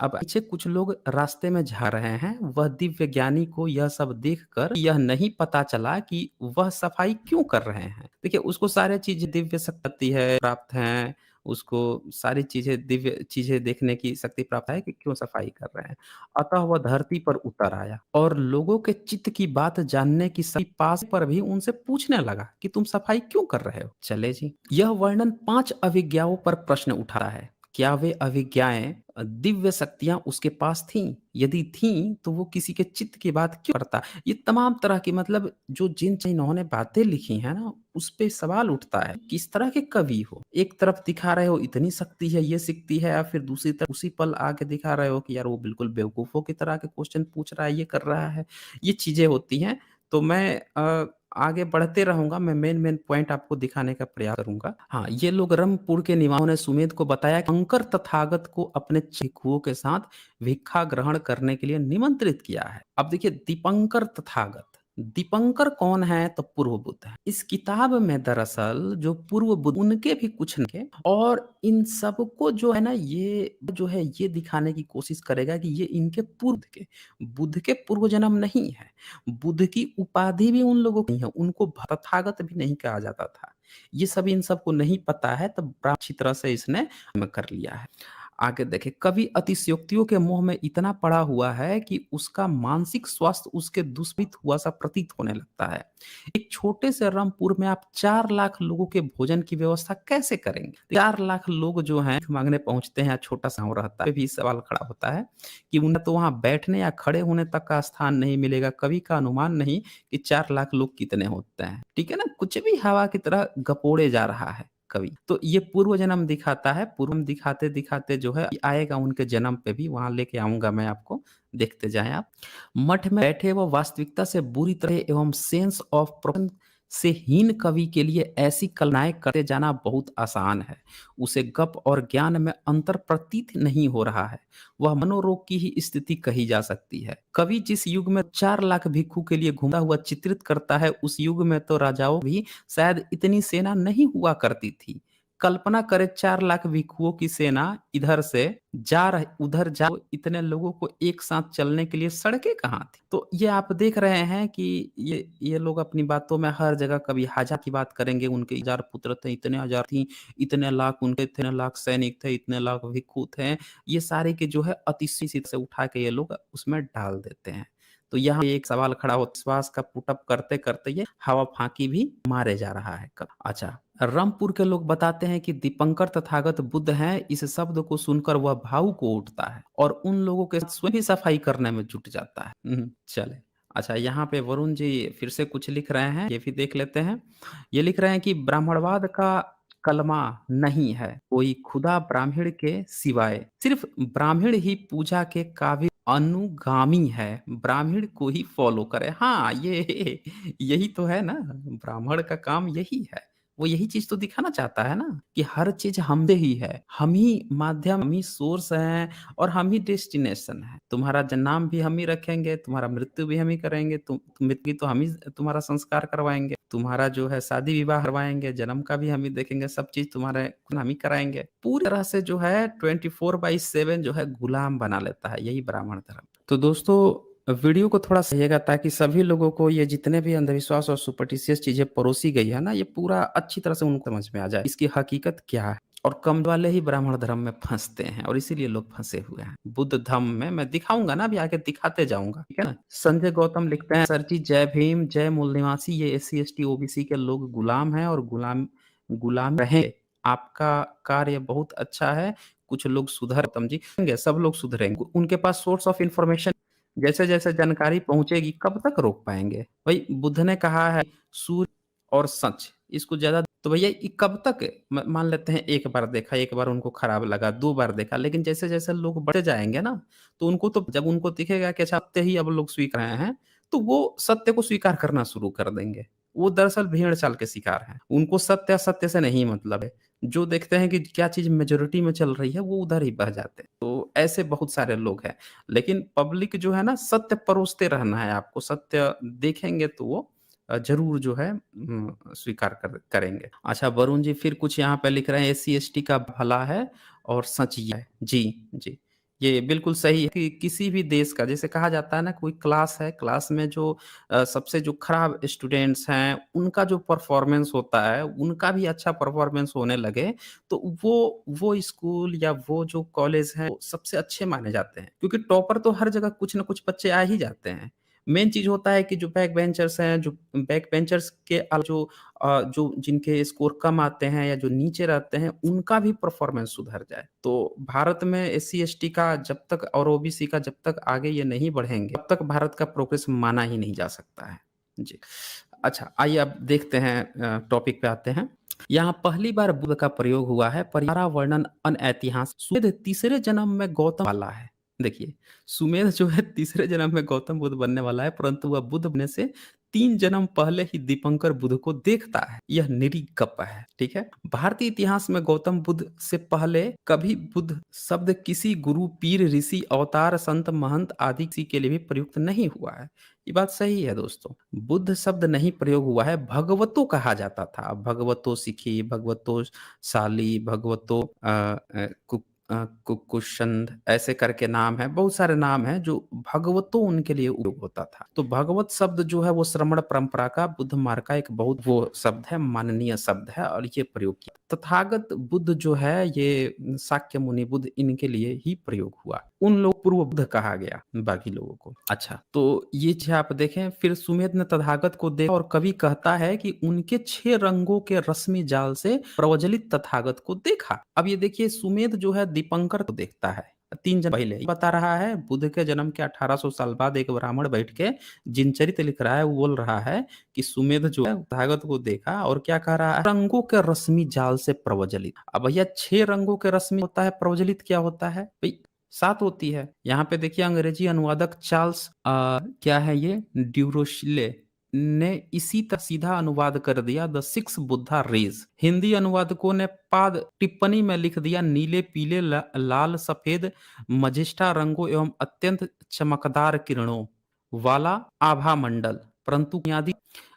अब पीछे कुछ लोग रास्ते में जा रहे हैं, वह दिव्य ज्ञानी को यह सब देखकर यह नहीं पता चला कि वह सफाई क्यों कर रहे हैं। देखिए उसको सारी चीज़ें दिव्य शक्ति है, प्राप्त हैं, उसको सारी चीज़ें दिव्य चीज़ें देखने की शक्ति प्राप्त है कि क्यों सफाई कर रहे हैं। अतः वह धरती पर उतर आया और लोगों के चित्त की बात जानने की शक्ति पास पर भी उनसे पूछने लगा कि तुम सफाई क्यों कर रहे हो? चले जी। यह वर्णन 5 अभिज्ञाओं पर प्रश्न उठा है। क्या वे अभिज्ञाएँ दिव्य शक्तियाँ उसके पास थीं? यदि थीं, तो वो किसी के चित्त की बात क्यों करता? ये तमाम तरह की मतलब जो इन्होंने बातें लिखी हैं ना, उस पे सवाल उठता है, किस तरह के कवि हो? एक तरफ दिखा रहे हो इतनी शक्ति है, ये शक्ति है, या फिर दूसरी तरफ उसी पल आके दिखा रहे हो कि यार वो बिल्कुल बेवकूफ़ों की तरह के क्वेश्चन पूछ रहा है, ये कर रहा है। ये चीज़ें होती हैं, तो मैं आगे बढ़ते रहूँगा, मैं मेन-मेन पॉइंट आपको दिखाने का प्रयास करूँगा। हाँ, ये लोग रंगपुर के निवासियों ने सुमेध को बताया कि शंकर तथागत को अपने भिक्षुओं के साथ भिक्षा ग्रहण करने के लिए निमंत्रित किया है। अब देखिए दीपंकर तथागत, दीपंकर कौन है? तो पूर्व बुद्ध है। इस किताब में दरअसल जो पूर्व बुद्ध उनके भी कुछ न के और इन सबको जो है ना ये जो है ये दिखाने की कोशिश करेगा कि ये इनके बुद्ध के पूर्व जन्म नहीं है। बुद्ध की उपाधि भी उन लोगों की नहीं है, उनको तथागत भी नहीं कहा जाता था। ये सब इन सबको नहीं पता है, तब बड़ा अच्छी तरह से इसने कर लिया है। आगे देखें, कवि अतिशयोक्तियों के मोह में इतना पड़ा हुआ है कि उसका मानसिक स्वास्थ्य उसके दुष्पित हुआ सा प्रतीत होने लगता है। एक छोटे से रामपुर में आप 4 लाख लोगों के भोजन की व्यवस्था कैसे करेंगे? 4 लाख लोग जो हैं भीख माँगने पहुँचते हैं या छोटा-सा गाँव रहता है, भी सवाल खड़ा होता है कि उन्हें तो वहाँ बैठने या खड़े होने तक का स्थान नहीं मिलेगा। कवि का अनुमान नहीं कि 4 लाख लोग कितने होते हैं। ठीक है ना? कुछ भी हवा की तरह गपोड़े जा रहा है कवि। तो ये पूर्व जन्म दिखाता है, पूर्व जन्म दिखाते-दिखाते जो है आएगा उनके जन्म पे भी, वहाँ लेके आऊँगा मैं आपको, देखते जाएँ आप। मठ में बैठे वो वास्तविकता से बुरी तरह एवं सेंस ऑफ प्रोफेशन से हीन कवि के लिए ऐसी कल्पनाएँ करते जाना बहुत आसान है। उसे गप और ज्ञान में अंतर प्रतीत नहीं हो रहा है। वह मनोरोग की ही स्थिति कही जा सकती है। कवि जिस युग में 4 लाख भिक्षु के लिए घूमता हुआ चित्रित करता है, उस युग में तो राजाओं भी शायद इतनी सेना नहीं हुआ करती थी। कल्पना करें 4 लाख भिक्षुओं की सेना इधर से उधर जा इतने लोगों को एक साथ चलने के लिए सड़कें कहाँ थी? तो ये आप देख रहे हैं कि ये लोग अपनी बातों में हर जगह कभी हज़ार की बात करेंगे, उनके 1000 पुत्र थे, इतने हज़ार थी, इतने लाख उनके थे, इतने लाख सैनिक थे, इतने लाख भिक्षु थे। ये सारे के जो है अतिशय से उठा के ये लोग उसमें डाल देते हैं। तो यहाँ एक सवाल खड़ा हो विश्वास का पुट अप करते-करते ये हवा फाँकी भी मारे जा रहा है। अच्छा, रामपुर के लोग बताते हैं कि दीपंकर तथागत बुद्ध हैं, इस शब्द को सुनकर वह भावुक हो उठता है और उन लोगों के साथ स्वयं ही सफाई करने में जुट जाता है। चलें। अच्छा, यहाँ पे वरुण जी फिर से कुछ लिख रहे हैं, ये भी देख लेते हैं। ये लिख रहे हैं कि ब्राह्मणवाद का कलमा नहीं है, कोई खुदा ब्राह्मण के सिवाय, सिर्फ ब्राह्मण ही पूजा के काबिल अनुगामी है, ब्राह्मण को ही फॉलो करे। हाँ, ये यही तो है ना, ब्राह्मण का काम यही है। वो यही चीज़ तो दिखाना चाहता है ना कि हर चीज़ हम से ही है। हम ही माध्यम, हम ही सोर्स हैं और हम ही डेस्टिनेशन है। तुम्हारा नाम भी हम ही रखेंगे, तुम्हारा मृत्यु भी हम ही करेंगे, मृत्यु तो हम ही तुम्हारा संस्कार करवाएँगे, तुम्हारा जो है शादी-विवाह करवाएँगे, जन्म का भी हम ही देखेंगे, सब चीज़ तुम्हारे हम ही कराएँगे। पूरी तरह से जो है 24/7 जो है गुलाम बना लेता है, यही ब्राह्मण धर्म। तो दोस्तों वीडियो को थोड़ा सहिएगा ताकि सभी लोगों को ये जितने भी अंधविश्वास और सुपरस्टिशियस चीज़ें परोसी गई है ना, ये पूरा अच्छी तरह से उनको समझ में आ जाए। इसकी हकीकत क्या है? और कम वाले ही ब्राह्मण धर्म में फँसते हैं और इसीलिए लोग फँसे हुए हैं। बुद्ध धम्म में मैं दिखाऊँगा ना, अभी आगे दिखाते जाऊँगा, ठीक है ना? संजय गौतम लिखते हैं, सर जी जय भीम, जय मूल निवासी, ये एससी, एसटी, ओबीसी के लोग गुलाम हैं और गुलाम रहेंगे। आपका कार्य बहुत अच्छा है, कुछ लोग गौतम जी, सब लोग सुधरेंगे। उनके पास सोर्स ऑफ इन्फॉर्मेशन जैसे-जैसे जानकारी पहुँचेगी कब तक रोक पाएँगे? भई बुद्ध ने कहा है सूर्य और सच इसको ज़्यादा तो भैया ये कब तक मान लेते हैं एक बार देखा, एक बार उनको खराब लगा, 2 बार देखा, लेकिन जैसे-जैसे लोग बढ़ते जाएँगे ना, तो उनको तो जब उनको दिखेगा कि अच्छा सत्य ही अब लोग स्वीकार रहे हैं, तो वो सत्य को स्वीकार करना शुरू कर देंगे। वो दरअसल भेड़-चाल के शिकार हैं। उनको सत्य असत्य से नहीं मतलब है। जो देखते हैं कि क्या चीज़ मेजॉरिटी में चल रही है, वो उधर ही बह जाते हैं। तो ऐसे बहुत सारे लोग हैं। लेकिन पब्लिक जो है ना सत्य परोसते रहना है आपको, सत्य देखेंगे तो वो ज़रूर जो है स्वीकार करेंगे। अच्छा वरुण जी फिर कुछ यहाँ पे लिख रहे हैं एससी-एसटी का भला है और सच ये है। जी, जी। ये बिल्कुल सही है कि किसी भी देश का जैसे कहा जाता है ना कोई क्लास है, क्लास में जो सबसे जो खराब स्टूडेंट्स हैं, उनका जो परफ़ॉर्मेंस होता है, उनका भी अच्छा परफ़ॉर्मेंस होने लगे, तो वो स्कूल या वो जो कॉलेज हैं, वो सबसे अच्छे माने जाते हैं। क्योंकि टॉपर तो हर जगह कुछ न कुछ बच्चे आ ही जाते हैं। मेन चीज़ होता है कि जो बैक बेंचर्स हैं, जो बैक बेंचर्स के जो जो जिनके स्कोर कम आते हैं या जो नीचे रहते हैं, उनका भी परफ़ॉर्मेंस सुधर जाए। तो भारत में एससी-एसटी का जब तक और ओबीसी का जब तक आगे ये नहीं बढ़ेंगे, तब तक भारत का प्रोग्रेस माना ही नहीं जा सकता है। जी। अच्छा, आइए अब देखते हैं टॉपिक पे आते हैं। यहाँ पहली बार बुध का प्रयोग हुआ है, पर्यावरणन अनऐतिहासिक सुमेध तीसरे जन्म में गौतम वाला है। देखिए, सुमेध जो है तीसरे जन्म में गौतम बुद्ध बनने वाला है, परंतु वह बुद्ध बनने से 3 जन्म पहले ही दीपंकर बुद्ध को देखता है। यह निरी गप है, ठीक है? भारतीय इतिहास में गौतम बुद्ध से पहले कभी बुद्ध शब्द किसी गुरु, पीर, ऋषि, अवतार, संत, महंत आदि किसी के लिए भी प्रयुक्त नहीं हुआ है। ये बात सही है दोस्तों। बुद्ध शब्द नहीं प्रयोग हुआ है, भगवतो कहा जाता था। भगवतो सिखी, भगवतो साली, भगवतो कुकुशंद ऐसे करके नाम है, बहुत सारे नाम हैं जो भगवतो उनके लिए उपयोग होता था। तो भगवत शब्द जो है वो श्रमण परंपरा का बुद्ध मार्ग का एक बहुत वो शब्द है, माननीय शब्द है और ये प्रयोग किया। तथागत बुद्ध जो है ये शाक्य मुनि बुद्ध इनके लिए ही प्रयोग हुआ। उन लोग पूर्व बुद्ध कहा गया बाकी लोगों को। अच्छा, तो ये चीज़ आप देखें फिर सुमेध ने तथागत को देखा और कवि कहता है कि उनके 6 रंगों के रश्मि जाल से प्रज्वलित तथागत को देखा। अब ये देखिए सुमेध जो है दीपंकर को देखता है। 3 जन्म पहले ही बता रहा है बुद्ध के जन्म के 1800 साल बाद एक ब्राह्मण बैठ के जिनचरित लिख रहा है, वो बोल रहा है कि सुमेध जो है तथागत को देखा और क्या कह रहा है रंगों के रश्मि जाल से प्रज्वलित। अब भैया 6 रंगों के रश्मि होता है, प्रज्वलित क्या होता है? भई 7 होती है। यहाँ पे देखिए अंग्रेजी अनुवादक चार्ल्स क्या है ये ड्यूरोशिले ने इसी तरह सीधा अनुवाद कर दिया the six Buddha rays. Hindi अनुवादकों ने पाद टिप्पणी में लिख दिया नीले, पीले, लाल, सफेद, मजिष्ठा रंगों एवं अत्यंत चमकदार किरणों वाला आभा मंडल, परंतु बुनियादी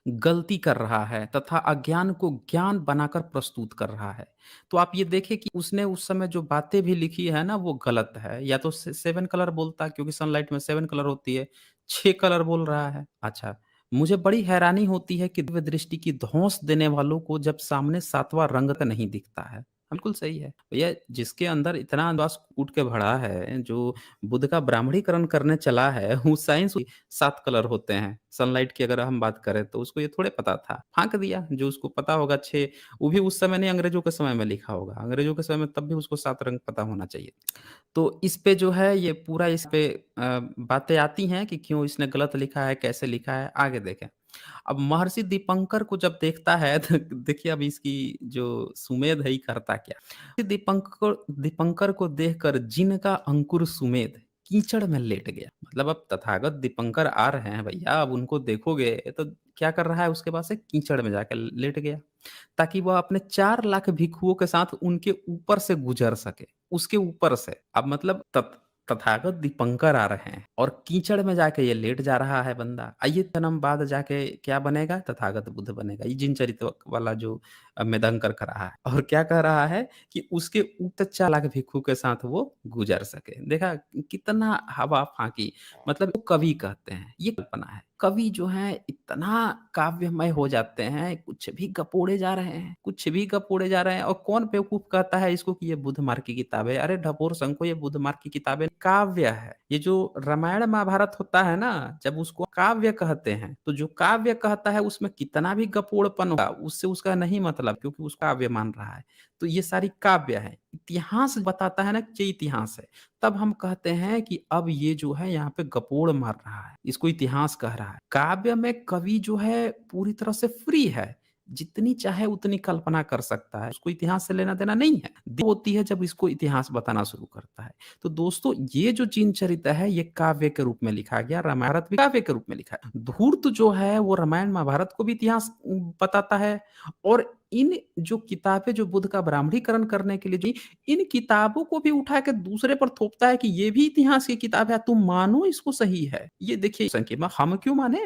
गलती कर रहा है तथा अज्ञान को ज्ञान बनाकर प्रस्तुत कर रहा है। तो आप ये देखें कि उसने उस समय जो बातें भी लिखी है ना वो गलत है। या तो 7 कलर बोलता क्योंकि सनलाइट में 7 कलर होती है, 6 कलर बोल रहा है। अच्छा, मुझे बड़ी हैरानी होती है कि दिव्य दृष्टि की धौंस देने वालों को जब सामने 7वां रंग का नहीं दिखता है। बिल्कुल सही है। भैया जिसके अंदर इतना अंदाज़ कूट के भरा है, जो बुद्ध का ब्राह्मणीकरण करने चला है, वो साइंस 7 कलर होते हैं। सनलाइट की अगर हम बात करें तो उसको ये थोड़े पता था। फ़ाँक दिया, जो उसको पता होगा 6 वो भी उस समय नहीं अंग्रेज़ों के समय में लिखा होगा। अंग्रेज़ों के समय में तब भी उसको 7 रंग पता होना चाहिए। तो इस पे जो है ये पूरा इस पे बातें आती हैं कि क्यों इसने गलत लिखा है, कैसे लिखा है, आगे देखें। अब महर्षि दीपंकर को जब देखता है तो देखिए अब इसकी जो सुमेध है ये करता क्या? दीपंकर दीपंकर को देखकर जिन का अंकुर सुमेध कीचड़ में लेट गया। मतलब अब तथागत दीपंकर आ रहे हैं भैया, अब उनको देखोगे तो क्या कर रहा है उसके पास से कीचड़ में जाके लेट गया। ताकि वह अपने 4 लाख भिक्षुओं के साथ उनके ऊपर से गुज़र सके, उसके ऊपर से। अब मतलब तथागत दीपंकर आ रहे हैं और कीचड़ में जाके ये लेट जा रहा है बंदा। आइए जन्म बाद जाके क्या बनेगा? तथागत बुद्ध बनेगा। ये जिनचरित वाला जो मृदंकर कर रहा है और क्या कह रहा है कि उसके ऊपर 4 लाख भिक्षु के साथ वो गुज़र सके। देखा कितना हवा फाँकी मतलब वो कवि कहते हैं, ये कल्पना है। कवि जो हैं इतना काव्यमय हो जाते हैं, कुछ भी गपोड़े जा रहे हैं, कुछ भी गपोड़े जा रहे हैं और कौन बेवकूफ़ कहता है इसको कि ये बुद्ध मार्ग की किताब है। अरे ढपोर संको ये बुद्ध मार्ग की किताबें काव्य है। ये जो रामायण महाभारत होता है ना, जब उसको काव्य कहते हैं, तो जो काव्य कहता है उसमें कितना भी गपोड़पन होगा, उससे उसका नहीं मतलब क्योंकि उसका काव्य मान रहा है। तो ये सारी काव्य है। इतिहास बताता है ना कि ये इतिहास है। तब हम कहते हैं कि अब ये जो है यहाँ पे गपोड़ मार रहा है, इसको इतिहास कह रहा है। काव्य में कवि जो है पूरी तरह से फ्री है, जितनी चाहे उतनी कल्पना कर सकता है, उसको इतिहास से लेना-देना नहीं है। दिक्कत होती है जब इसको इतिहास बताना शुरू करता है। तो दोस्तों ये जो जिनचरित है ये काव्य के रूप में लिखा गया, रामायण भी काव्य के रूप में लिखा है। धूर्त जो है वो रामायण महाभारत को भी इतिहास बताता है और इन जो किताबें जो बुद्ध का ब्राह्मणीकरण करने के लिए जो इन किताबों को भी उठा के दूसरे पर थोपता है कि ये भी इतिहास की किताब है, तुम मानो इसको सही है। ये देखिए संकेत हम क्यों माने?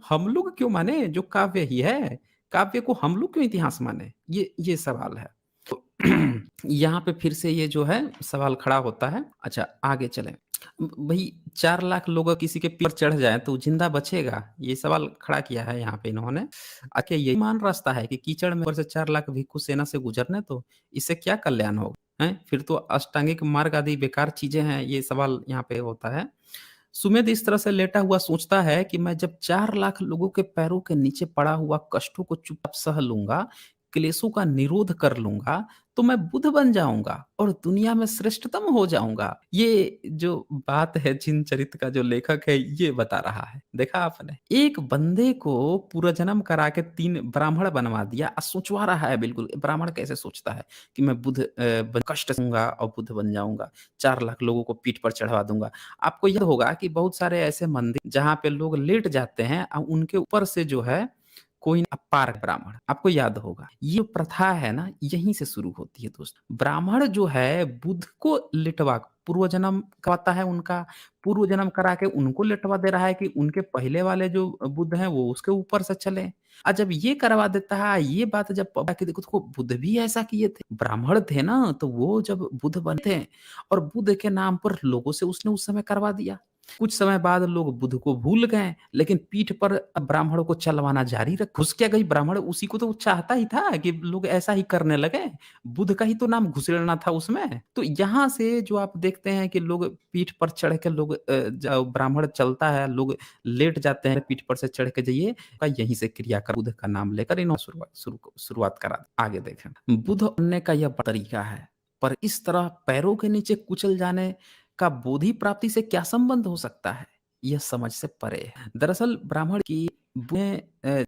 हम लोग क्यों माने? जो काव्य ही है, काव्य को हम लोग क्यों इतिहास माने? ये सवाल है। तो यहाँ पे फिर से ये जो है सवाल खड़ा होता है। अच्छा आगे चलें। भई 4 लाख लोग किसी के पर चढ़ जाएँ तो ज़िंदा बचेगा? ये सवाल खड़ा किया है यहाँ पे इन्होंने। आखिर यही मान रास्ता है कि कीचड़ में ऊपर से 4 लाख भिक्षु सेना से गुज़रने दो, इससे क्या कल्याण होगा? हैं? फिर तो अष्टांगिक मार्ग आदि बेकार चीज़ें हैं, ये सवाल यहाँ पे होता है। सुमेध इस तरह से लेटा हुआ सोचता है कि मैं जब 4 लाख लोगों के पैरों के नीचे पड़ा हुआ कष्टों को चुपचाप सह लूँगा, क्लेशों का निरोध कर लूँगा, तो मैं बुद्ध बन जाऊँगा और दुनिया में श्रेष्ठतम हो जाऊँगा। ये जो बात है जिन चरित्र का जो लेखक है ये बता रहा है। देखा आपने? एक बंदे को पूर्वजन्म करा के 3 ब्राह्मण बनवा दिया सोचवा रहा है बिल्कुल। ब्राह्मण कैसे सोचता है कि मैं बुद्ध कष्ट सहूँगा और बुद्ध बन जाऊँगा, 4 लाख लोगों को पीठ पर चढ़वा दूँगा। आपको याद होगा कि बहुत सारे ऐसे मंदिर जहाँ पे लोग लेट जाते हैं उनके ऊपर से जो है कोई अपार ब्राह्मण, आपको याद होगा। ये प्रथा है ना यहीं से शुरू होती है दोस्त। ब्राह्मण जो है बुद्ध को लिटवा पूर्व जन्म कहता है उनका, पूर्व जन्म करा के उनको लिटवा दे रहा है कि उनके पहले वाले जो बुद्ध हैं वो उसके ऊपर से चले। जब ये करवा देता है, ये बात जब कि देखो बुद्ध भी ऐसा किए थे। ब्राह्मण थे ना तो वो जब बुद्ध बने और बुद्ध के नाम पर लोगों से उसने उस समय करवा दिया। कुछ समय बाद लोग बुद्ध को भूल गए, लेकिन पीठ पर ब्राह्मणों को चलवाना जारी रख घुस क्या गई ब्राह्मण उसी को तो चाहता ही था कि लोग ऐसा ही करने लगे। बुद्ध का ही तो नाम घुसेड़ना था उसमें। तो यहाँ से जो आप देखते हैं कि लोग पीठ पर चढ़ के लोग जो ब्राह्मण चलता है, लोग लेट जाते हैं पीठ पर से चढ़ के जाइए का यहीं से क्रिया कर बुद्ध का नाम लेकर इन्होंने शुरुआत करा दी। आगे देखें, बुद्ध बनने का यह तरीका है, पर इस तरह पैरों के नीचे कुचल जाने का बोधि प्राप्ति से क्या संबंध हो सकता है? यह समझ से परे है। दरअसल ब्राह्मण की बुएँ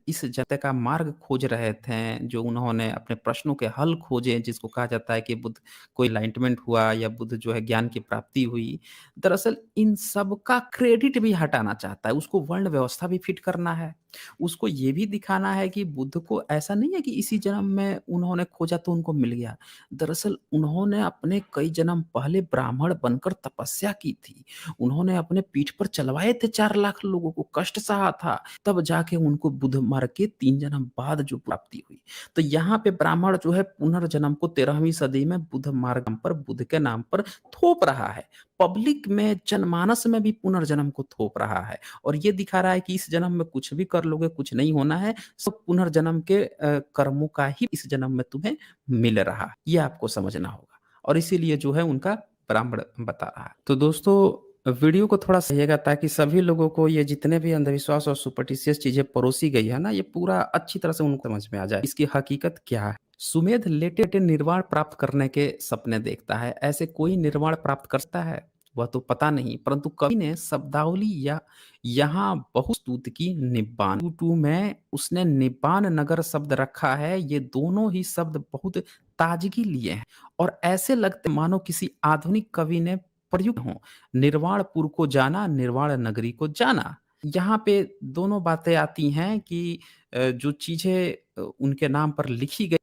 इस जगत का मार्ग खोज रहे थे, जो उन्होंने अपने प्रश्नों के हल खोजे, जिसको कहा जाता है कि बुद्ध को एनलाइटमेंट हुआ या बुद्ध जो है ज्ञान की प्राप्ति हुई। दरअसल इन सब का क्रेडिट भी हटाना चाहता है, उसको वर्ण व्यवस्था भी फिट करना है। उसको ये भी दिखाना है कि बुद्ध को ऐसा नहीं है कि इसी जन्म में उन्होंने खोजा तो उनको मिल गया। दरअसल उन्होंने अपने कई जन्म पहले ब्राह्मण बनकर तपस्या की थी। उन्होंने अपने पीठ पर चलवाए थे 4 लाख लोगों को, कष्ट सहा था, तब जाके उनको बुद्ध मार्ग के 3 जन्म बाद जो प्राप्ति हुई। तो यहाँ पे ब्राह्मण जो है पुनर्जन्म को 13वीं सदी में बुद्ध मार्ग पर बुद्ध के नाम पर थोप रहा है। पब्लिक में जनमानस में भी पुनर्जन्म को थोप रहा है और ये दिखा रहा है कि इस जन्म में कुछ भी कर लोगे, कुछ नहीं होना है, सब पुनर्जन्म के कर्मों का ही इस जन्म में तुम्हें मिल रहा है। ये आपको समझना होगा और इसीलिए जो है उनका ब्राह्मण बता रहा है। तो दोस्तों वीडियो को थोड़ा सहिएगा ताकि सभी लोगों को ये जितने भी अंधविश्वास और सुपरस्टिशियस चीज़ें परोसी गई है ना, ये पूरा अच्छी तरह से उनको समझ में आ जाए। इसकी हकीकत क्या है? सुमेध लेटे-लेटे निर्वाण प्राप्त करने के सपने देखता है। ऐसे कोई निर्वाण प्राप्त कर सकता है? वह तो पता नहीं, परंतु कवि ने शब्दावली या यहाँ बहुस्तुत की निब्बान टू में उसने निब्बान नगर शब्द रखा है। ये दोनों ही शब्द बहुत ताजगी लिए हैं और ऐसे लगते मानो किसी आधुनिक कवि ने प्रयुक्त हों। निर्वाणपुर को जाना, निर्वाण नगरी को जाना। यहाँ पे दोनों बातें आती हैं कि जो चीज़ें उनके नाम पर लिखी गई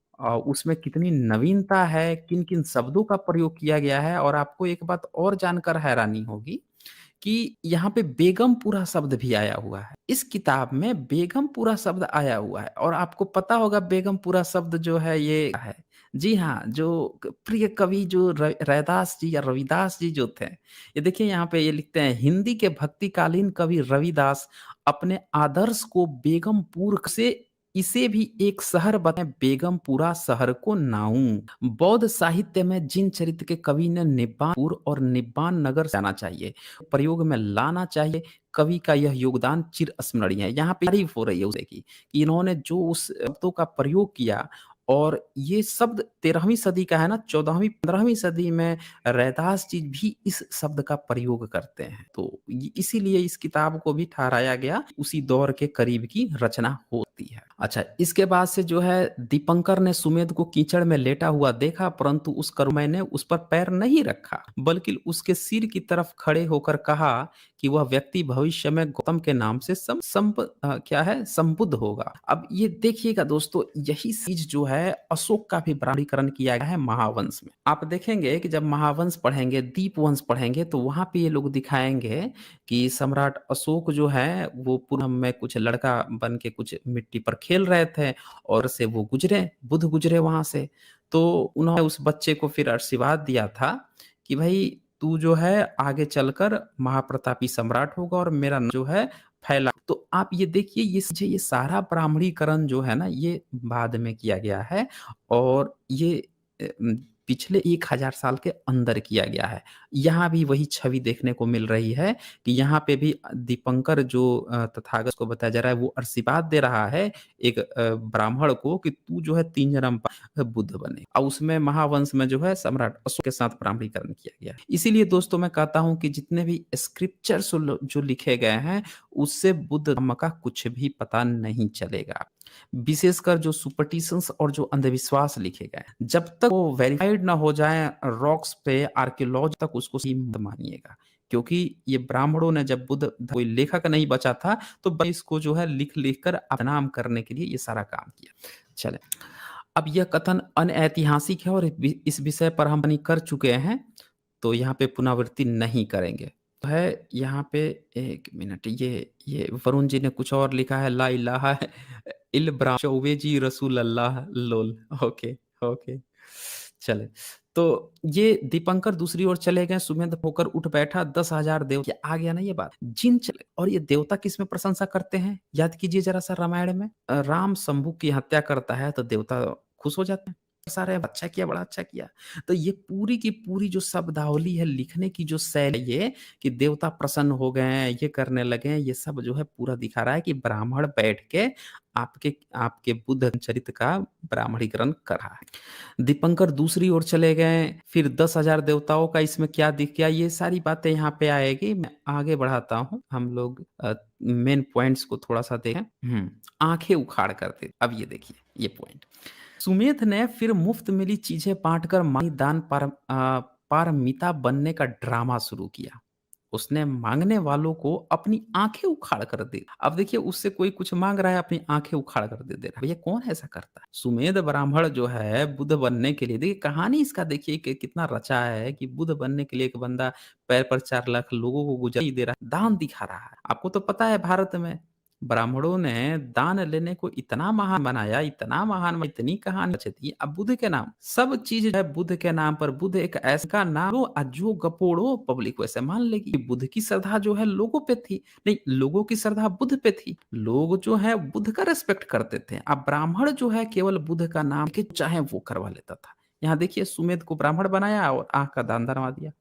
उसमें कितनी नवीनता है, किन-किन शब्दों का प्रयोग किया गया है और आपको एक बात और जानकर हैरानी होगी कि यहाँ पे बेगमपुरा शब्द भी आया हुआ है। इस किताब में बेगमपुरा शब्द आया हुआ है और आपको पता होगा बेगमपुरा शब्द जो है ये है। जी हाँ, जो प्रिय कवि जो रैदास जी या रविदास जी जो थे, ये देखिए यहाँ पे ये लिखते हैं हिंदी के भक्तिकालीन कवि रविदास अपने आदर्श को बेगमपुर से इसे भी एक शहर बताएं बेगमपुरा शहर को नाऊं। बौद्ध साहित्य में जिन चरित्र के कवि ने निब्बानपुर और निब्बान नगर जाना चाहिए प्रयोग में लाना चाहिए। कवि का यह योगदान चिरस्मरणीय है। यहाँ पे तारीफ हो रही है उसे की कि इन्होंने जो उस शब्दों का प्रयोग किया और ये शब्द 13वीं सदी का है ना 14वीं 15वीं सदी में रैदास जी भी इस शब्द का प्रयोग करते हैं। तो इसीलिए इस किताब को भी ठहराया गया उसी दौर के करीब की रचना होती है। अच्छा, इसके बाद से जो है दीपंकर ने सुमेध को कीचड़ में लेटा हुआ देखा परंतु उस करुमै ने उस पर पैर नहीं रखा बल्कि उसके सिर की तरफ खड़े होकर कहा कि वह व्यक्ति भविष्य में गौतम के नाम से क्या है संबुद्ध होगा। अब ये देखिएगा दोस्तों यही चीज जो है अशोक का भी ब्राह्मणीकरण किया गया है महावंश में। आप देखेंगे कि जब महावंश पढ़ेंगे दीपवंश पढ़ेंगे तो वहां पे ये लोग दिखाएंगे कि सम्राट अशोक जो है वो पूनम में कुछ लड़का बन के कुछ मिट्टी पर खेल रहे थे और से वो गुजरे बुद्ध गुजरे वहां से। तो उन्होंने उस बच्चे को फिर आशीर्वाद दिया था कि भाई तू जो है आगे चलकर महाप्रतापी सम्राट होगा और मेरा नाम जो है फैला। तो आप ये देखिए ये सारा ब्राह्मणीकरण जो है ना ये बाद में किया गया है और ये पिछले 1000 साल के अंदर किया गया है। यहाँ भी वही छवि देखने को मिल रही है कि यहाँ पे भी दीपंकर जो तथागत को बताया जा रहा है वो आशीर्वाद दे रहा है एक ब्राह्मण को कि तू जो है 3 जन्म बुद्ध बने। और उसमें महावंश में जो है सम्राट अशोक के साथ ब्राह्मणीकरण किया गया है। इसीलिए दोस्तों मैं कहता हूँ कि जितने भी स्क्रिप्चर्स जो लिखे गए हैं उससे बुद्ध धर्म का कुछ भी पता नहीं चलेगा। विशेषकर जो सुपरस्टिशंस और जो अंधविश्वास लिखे गए हैं, जब तक वो वेरिफाइड ना हो जाए रॉक्स पे आर्कियोलॉजी तक उसको सही मत मानिएगा। क्योंकि ये ब्राह्मणों ने जब बुद्ध कोई लेखक नहीं बचा था तो बस इसको जो है लिख-लिख कर बदनाम करने के लिए ये सारा काम किया। चलें, अब यह कथन अनऐतिहासिक है और इस विषय पर हम बात कर चुके हैं, तो यहाँ पे पुनरावृत्ति नहीं करेंगे। तो है यहाँ पे 1 मिनट ये वरुण जी ने कुछ और लिखा है ला इलाहा इल ब्रा चौबे जी रसूल अल्लाह लोल। Okay, okay. चले, तो ये दीपंकर दूसरी ओर चले गए, सुमेध होकर उठ बैठा 10,000 देव ये आ गया ना ये बात। जिन चले और ये देवता किसमें प्रशंसा करते हैं? याद कीजिए ज़रा-सा रामायण में। राम शंभू की हत्या करता है तो देवता खुश हो जाते हैं। सारे अच्छा किया, बड़ा अच्छा किया। तो ये पूरी की पूरी जो शब्दावली है, लिखने की जो शैली है ये कि देवता प्रसन्न हो गए हैं, ये करने लगे हैं, ये सब जो है पूरा दिखा रहा है कि ब्राह्मण बैठ के आपके आपके बुद्ध चरित्र का ब्राह्मणीकरण कर रहा है। दीपंकर दूसरी ओर चले गए, फिर 10,000 देवताओं का इसमें क्या दिख गया, ये सारी बातें यहाँ पे आएगी। मैं आगे बढ़ाता हूँ, हम लोग मेन पॉइंट्स को थोड़ा-सा देखें। आँखें उखाड़ कर दे। अब ये देखिए, ये पॉइंट। सुमेध ने फिर मुफ्त मिली चीजें बाँटकर मांगी दान पारमिता बनने का ड्रामा शुरू किया। उसने माँगने वालों को अपनी आँखें उखाड़ कर दी। अब देखिए उससे कोई कुछ माँग रहा है, अपनी आँखें उखाड़ कर दे रहा है। भैया कौन ऐसा करता है? सुमेध ब्राह्मण जो है बुद्ध बनने के लिए देखिए कहानी इसका देखिए कि कितना रचा है कि बुद्ध बनने के लिए एक बंदा पैर पर 4 लाख लोगों को गुजारा ही दे रहा है, दान दिखा रहा है। आपको तो पता है भारत में ब्राह्मणों ने दान लेने को इतना महान बनाया, इतना महान इतनी कहानी रची थी। अब बुद्ध के नाम सब चीज़ है बुद्ध के नाम पर। बुद्ध एक ऐसा नाम लो जो गपोड़ो पब्लिक वैसे मान लेगी। कि बुद्ध की श्रद्धा जो है लोगों पे थी। नहीं, लोगों की श्रद्धा बुद्ध पे थी। लोग जो है बुद्ध का रिस्पेक्ट करते थे। अब ब्राह्मण जो है केवल बुद्ध का नाम के चाहे वो करवा लेता था। यहाँ देखिए सुमेध को ब्राह्मण बनाया और आँख का दान धरवा दिया।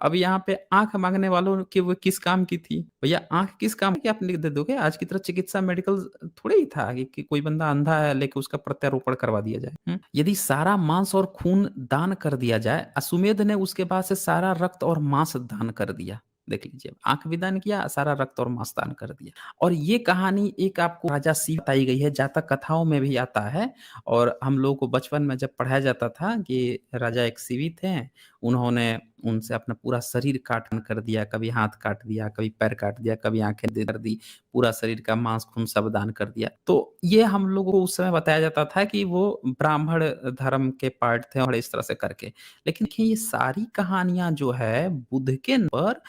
अब यहाँ पे आँख माँगने वालों की वो किस काम की थी? भैया आँख किस काम की आप लिख दे दोगे? आज की तरह चिकित्सा मेडिकल थोड़े ही था कि कोई बंदा अंधा है लेके उसका प्रत्यारोपण करवा दिया जाए। यदि सारा मांस और खून दान कर दिया जाए, सुमेध ने उसके बाद से सारा रक्त और मांस दान कर दिया। देख लीजिए, आँख भी दान किया, सारा रक्त और मांस दान कर दिया। और ये कहानी एक आपको राजा शिव बताई गई है, जातक कथाओं में भी आता है और हम लोगों को बचपन में जब पढ़ाया जाता था कि राजा एक शिवी थे, उन्होंने उनसे अपना पूरा शरीर काट कर दिया, कभी हाथ काट दिया, कभी पैर काट दिया, कभी आँखें दे कर दी, पूरा शरीर का मांस खून सब दान कर दिया। तो ये हम लोगों को उस समय बताया जाता था कि वो ब्राह्मण धर्म के पार्ट थे और इस तरह से करके। लेकिन देखिए ये सारी कहानियाँ जो है बुद्ध के पर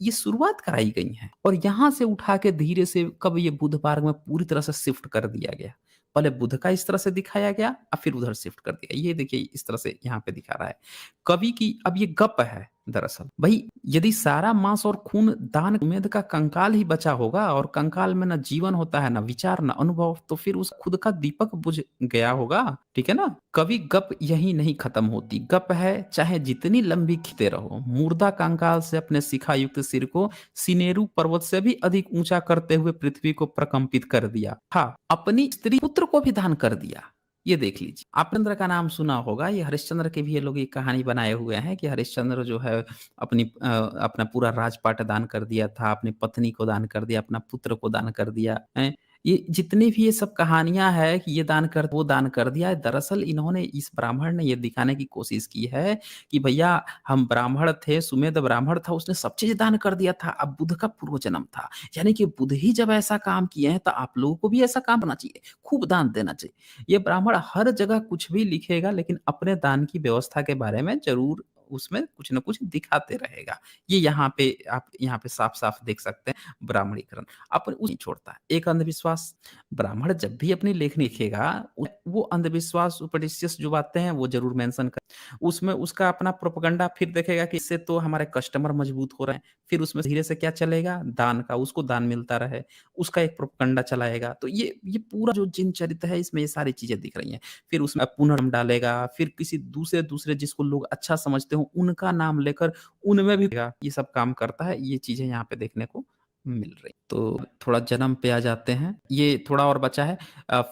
ये शुरुआत कराई गई हैं और यहाँ से उठा के धीरे से कब ये बुद्ध मार्ग में पूरी तरह से शिफ्ट कर दिया गया। पहले बुद्ध का इस तरह से दिखाया गया और फिर उधर शिफ्ट कर दिया। ये देखिए इस तरह से यहाँ पे दिखा रहा है। कवि की अब ये गप है दरअसल। भई यदि सारा मांस और खून दान उम्मीद का कंकाल ही बचा होगा और कंकाल में ना जीवन होता है, ना विचार, ना अनुभव, तो फिर उस खुद का दीपक बुझ गया होगा। ठीक है ना? कभी गप यहीं नहीं खत्म होती। गप है चाहे जितनी लंबी खींचते रहो। मुर्दा कंकाल से अपने शिखा युक्त सिर को सिनेरू पर्वत से भी अधिक ऊंचा करते हुए पृथ्वी को प्रकंपित कर दिया। हाँ, अपनी स्त्री पुत्र को भी दान कर दिया। ये देख लीजिए। आपने का नाम सुना होगा, ये हरिश्चंद्र के भी ये लोग ये कहानी बनाए हुए हैं कि हरिश्चंद्र जो है अपना पूरा राजपाट दान कर दिया था, अपनी पत्नी को दान कर दिया, अपना पुत्र को दान कर दिया, हैं? ये जितनी भी ये सब कहानियाँ हैं कि ये दान कर वो दान कर दिया, दरअसल इन्होंने इस ब्राह्मण ने ये दिखाने की कोशिश की है कि भैया हम ब्राह्मण थे, सुमेध ब्राह्मण था, उसने सब चीज़ दान कर दिया था, अब बुद्ध का पूर्व जन्म था। यानी कि बुद्ध ही जब ऐसा काम किए हैं, तो आप लोगों को भी ऐसा काम करना चाहिए, खूब दान देना चाहिए। ये ब्राह्मण हर जगह कुछ भी लिखेगा लेकिन अपने दान की व्यवस्था के बारे में ज़रूर उसमें कुछ न कुछ दिखाते रहेगा। ये यहाँ पे आप यहाँ पे साफ-साफ देख सकते हैं ब्राह्मणीकरण। अपन उस नहीं छोड़ता। एक अंधविश्वास, ब्राह्मण जब भी अपनी लेख लिखेगा वो अंधविश्वास सुपरस्टिशियस जो बातें हैं वो ज़रूर मेंशन कर उसमें उसका अपना प्रोपेगेंडा फिर देखेगा कि इससे तो हमारे कस्टमर मजबूत हो रहे हैं। फिर उसमें धीरे से क्या चलेगा? दान का, उसको दान मिलता रहे, उसका एक प्रोपेगेंडा चलाएगा। तो ये पूरा जो जिन चरित्र है इसमें ये सारी चीज़ें दिख रही हैं। फिर उसमें पुनर्जन्म डालेगा, फिर किसी दूसरे जिसको लोग अच्छा समझते हो उनका नाम लेकर उनमें भी ये सब काम करता है। ये चीज़ें यहाँ पे देखने को मिल रही। तो थोड़ा जन्म पे आ जाते हैं। ये थोड़ा और बचा है।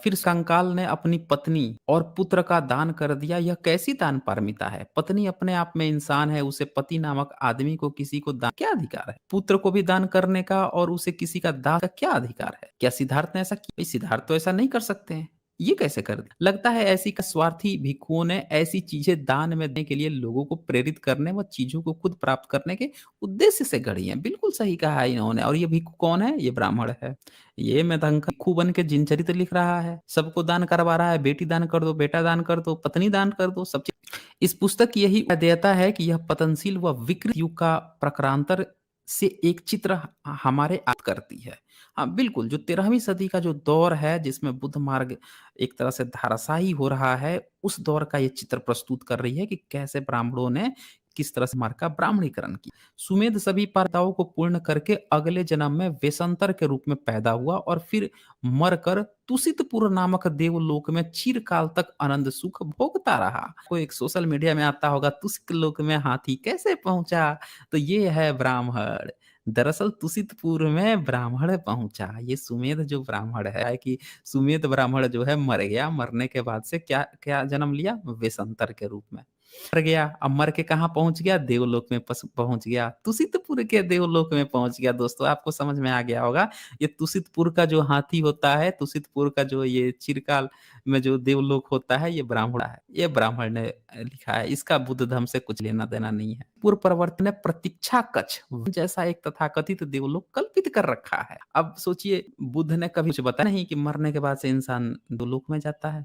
फिर कंकाल ने अपनी पत्नी और पुत्र का दान कर दिया, यह कैसी दान पारमिता है? पत्नी अपने आप में इंसान है, उसे पति नामक आदमी को किसी को दान क्या अधिकार है? पुत्र को भी दान करने का और उसे किसी का दान का क्या अधिकार है? क्या सिद्धार्थ ने ऐसा किया? भाई सिद्धार्थ तो ऐसा नहीं कर सकते हैं। ये कैसे कर दिया? लगता है ऐसी स्वार्थी भिक्षुओं ने ऐसी चीजें दान में देने के लिए लोगों को प्रेरित करने व चीजों को खुद प्राप्त करने के उद्देश्य से गढ़ी हैं। बिल्कुल सही कहा है इन्होंने। और ये भिक्षु कौन है? ये ब्राह्मण है। ये मेधंका भिक्षु बन के जिनचरित्र लिख रहा है, सबको दान करवा रहा है, बेटी दान कर दो, बेटा दान कर दो, पत्नी दान कर दो, सब चीज। इस पुस्तक की यही देता है कि यह पतनशील व विकृत युग का प्रकारांतर से एक चित्र हमारे आप करती है। हाँ, बिल्कुल जो 13वीं सदी का जो दौर है जिसमें बुद्ध मार्ग एक तरह से धाराशाही हो रहा है, उस दौर का ये चित्र प्रस्तुत कर रही है कि कैसे ब्राह्मणों ने किस तरह से मार्ग का ब्राह्मणीकरण किया। सुमेध सभी पात्रताओं को पूर्ण करके अगले जन्म में वेशांतर के रूप में पैदा हुआ और फिर मरकर तुषितपुर नामक देवलोक में चिरकाल तक आनंद सुख भोगता रहा। कोई एक सोशल मीडिया में आता होगा, तुषित लोक में हाथी कैसे पहुंचा? तो ये है ब्राह्मण। दरअसल तुषितपुर में ब्राह्मण पहुंचा। ये सुमेध जो ब्राह्मण है कि सुमेध ब्राह्मण जो है मर गया, मरने के बाद से क्या क्या जन्म लिया? वेशांतर के रूप में मर गया। अब मर के कहाँ पहुँच गया? देवलोक में पहुँच गया। तुषितपुर के देवलोक में पहुँच गया। दोस्तों आपको समझ में आ गया होगा, ये तुषितपुर का जो हाथी होता है, तुषितपुर का जो ये चिरकाल में जो देवलोक होता है, ये ब्राह्मण है। ये ब्राह्मण ने लिखा है। इसका बुद्ध धर्म से कुछ लेना-देना नहीं है। पूर्व प्रवर्तन ने प्रतीक्षा कक्ष जैसा एक तथाकथित देवलोक कल्पित कर रखा है। अब सोचिए बुद्ध ने कभी कुछ बताया नहीं कि मरने के बाद से इंसान देवलोक में जाता है।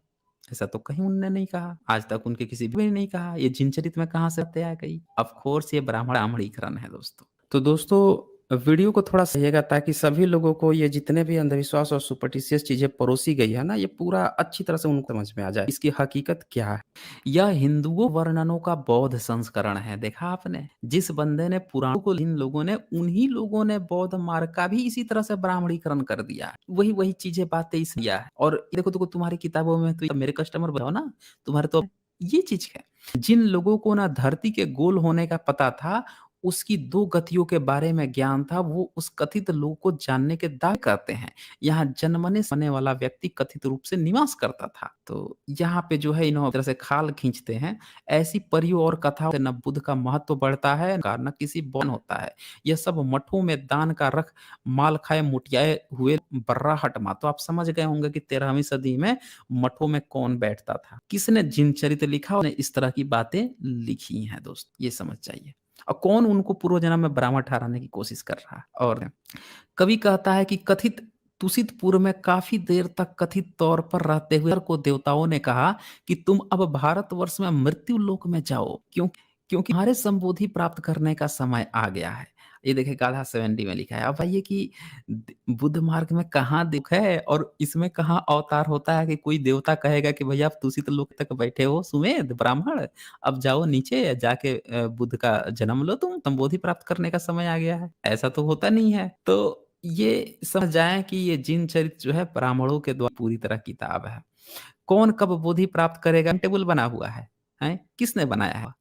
ऐसा तो कहीं उन्होंने नहीं कहा। आज तक उनके किसी भी ने नहीं कहा। ये जिनचरित में कहाँ से बातें आ गई? ऑफ कोर्स ये ब्राह्मणीकरण है दोस्तों। तो दोस्तों वीडियो को थोड़ा सहिएगा ताकि सभी लोगों को ये जितने भी अंधविश्वास और सुपरस्टिशियस चीज़ें परोसी गई है ना, ये पूरा अच्छी तरह से उनको समझ में आ जाए। इसकी हकीकत क्या है? यह हिंदुओं वर्णनों का बौद्ध संस्करण है। देखा आपने? जिस बंदे ने पुराणों को इन लोगों ने उन्हीं लोगों ने बौद्ध मार्ग का भी इसी तरह से ब्राह्मणीकरण कर दिया। वही चीज़ें बातें इस लिया है। और देखो तुम्हारी किताबों में तो मेरे कस्टमर बताओ ना, तुम्हारे तो ये चीज़ है। जिन लोगों को ना धरती के गोल होने का पता था, उसकी 2 गतियों के बारे में ज्ञान था, वो उस कथित लोक को जानने के दावे करते हैं। यहाँ जन्मने से वाला व्यक्ति कथित रूप से निवास करता था। तो यहाँ पे जो है इन्हों तरह से खाल खींचते हैं। ऐसी परियों और कथाओं से न बुद्ध का महत्व बढ़ता है, न किसी बौन होता है। यह सब मठों में दान का रख माल खाए मुटियाए हुए बर्राहट माँ। तो आप समझ गए होंगे कि 13वीं सदी में मठों में कौन बैठता था। किसने जिनचरित्र लिखा? उसने इस तरह की बातें लिखी हैं दोस्त, ये समझ जाइए। और कौन उनको पूर्व जन्म में ब्राह्मण ठहराने की कोशिश कर रहा है। और कवि कहता है कि कथित तुषितपुर में काफी देर तक कथित तौर पर रहते हुए को देवताओं ने कहा कि तुम अब भारतवर्ष में मृत्यु लोक में जाओ, क्योंकि तुम्हारे संबोधि प्राप्त करने का समय आ गया है। ये देखिए गाधा 70 में लिखा है। अब भाई ये कि बुद्ध मार्ग में कहाँ दुख है और इसमें कहाँ अवतार होता है कि कोई देवता कहेगा कि भैया आप तुषित लोक तक बैठे हो सुमेध ब्राह्मण, अब जाओ नीचे जाके बुद्ध का जन्म लो, तुम संबोधि प्राप्त करने का समय आ गया है। ऐसा तो होता नहीं है। तो ये समझ जाएं कि ये जिन चरित्र जो है ब्राह्मणों के द्वारा पूरी तरह किताब है। कौन कब बोधि प्राप्त करेगा टेबल बना हुआ है, हैं? किसने बनाया है?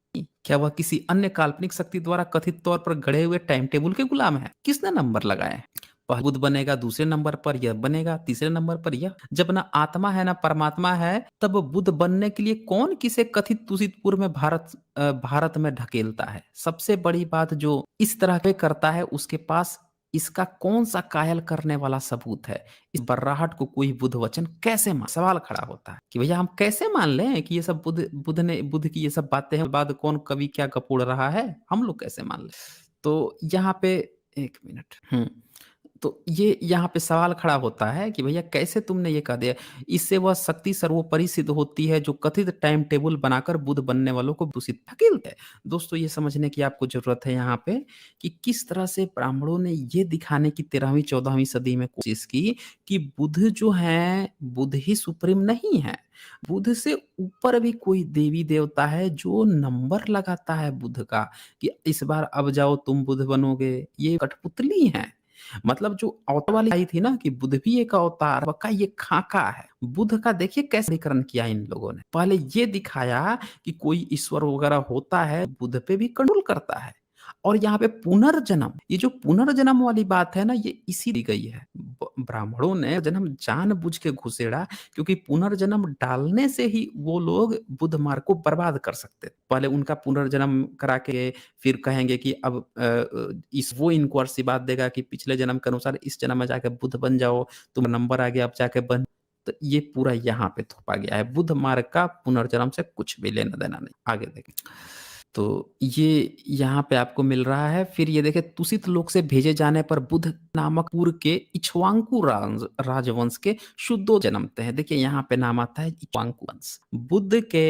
क्या वह किसी अन्य काल्पनिक शक्ति द्वारा कथित तौर पर गढ़े हुए टाइम टेबल के गुलाम है? किसने नंबर लगाए हैं? पहले बुद्ध बनेगा, दूसरे नंबर पर यह बनेगा, तीसरे नंबर पर यह। जब ना आत्मा है ना परमात्मा है, तब बुद्ध बनने के लिए कौन किसे कथित तुषितपुर में भारत में ढकेलता है? सबसे बड़ी बात जो इस तरह के करता है उसके पास इसका कौन सा कायल करने वाला सबूत है? इस बर्राहट को कोई बुद्ध वचन कैसे मान? सवाल खड़ा होता है कि भैया हम कैसे मान लें कि ये सब बुद्ध की ये सब बातें हैं, बाद कौन कवि क्या गपोड़ रहा है, हम लोग कैसे मान लें? तो यहाँ पे 1 मिनट। तो ये यहाँ पे सवाल खड़ा होता है कि भैया कैसे तुमने ये कह दिया? इससे वह शक्ति सर्वोपरि सिद्ध होती है जो कथित टाइम टेबल बनाकर बुद्ध बनने वालों को दूषित धकेलते हैं। दोस्तों ये समझने की आपको ज़रूरत है यहाँ पे कि किस तरह से ब्राह्मणों ने ये दिखाने की 13वीं 14वीं सदी में कोशिश की कि बुद्ध जो हैं, बुद्ध ही सुप्रीम नहीं है। बुद्ध से ऊपर भी कोई देवी देवता है जो नंबर लगाता है बुद्ध का कि इस बार अब जाओ तुम बुद्ध बनोगे। ये कठपुतली हैं। मतलब जो अवतार वाली आई थी ना कि बुद्ध भी एक अवतार का ये खाका है। बुद्ध का देखिए कैसे वर्गीकरण किया इन लोगों ने। पहले ये दिखाया कि कोई ईश्वर वगैरह होता है, बुद्ध पे भी कंट्रोल करता है। और यहाँ पे पुनर्जन्म, ये जो पुनर्जन्म वाली बात है ना, ये इसी दी गई है। ब्राह्मणों ने जन्म जानबूझ के घुसेड़ा क्योंकि पुनर्जन्म डालने से ही वो लोग बुद्ध मार्ग को बर्बाद कर सकते थे। पहले उनका पुनर्जन्म करा के फिर कहेंगे कि अब इस वो इनको आशीर्वाद देगा कि पिछले जन्म के अनुसार इस जन्म में जाके बुद्ध बन जाओ, तुम्हें नंबर आ गया अब जाके बन। तो ये पूरा यहाँ पे थोपा गया है। बुद्ध मार्ग का पुनर्जन्म से कुछ भी लेना-देना नहीं। आगे देखें। तो ये यहाँ पे आपको मिल रहा है। फिर ये देखिए तुषित लोक से भेजे जाने पर बुद्ध नामक पूर्व के इक्ष्वाकु राजवंश के शुद्धो जन्मते हैं। देखिए यहाँ पे नाम आता है इक्ष्वाकु वंश। बुद्ध के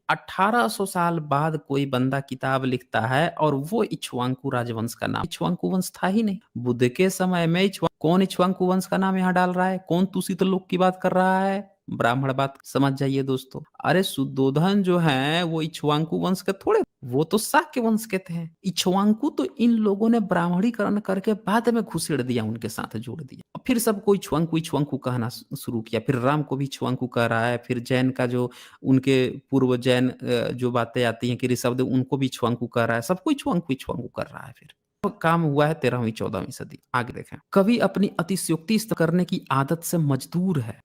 1800 साल बाद कोई बंदा किताब लिखता है और वो इक्ष्वाकु राजवंश का नाम, इक्ष्वाकु वंश था ही नहीं। बुद्ध के समय में कौन इक्ष्वाकु वंश का नाम यहाँ डाल रहा है? कौन तुषित लोक की बात कर रहा है? ब्राह्मण बात समझ जाइए दोस्तों। अरे शुद्धोधन जो है वो इक्ष्वाकु वंश के थोड़े, वो तो शाक्य वंश के थे। इक्ष्वाकु तो इन लोगों ने ब्राह्मणीकरण करके बाद में घुसेड़ दिया, उनके साथ जोड़ दिया। फिर सबको इक्ष्वाकु इक्ष्वाकु कहना शुरू किया। फिर राम को भी इक्ष्वाकु कह रहा है। फिर जैन का जो उनके पूर्व जैन जो बातें आती हैं कि ऋषभदेव, उनको भी इक्ष्वाकु कह रहा है। सबको इक्ष्वाकु इक्ष्वाकु कर रहा है। फिर काम हुआ है 13वीं 14वीं सदी। आगे देखें। कवि अपनी अतिशयोक्ति करने की आदत से मजबूर है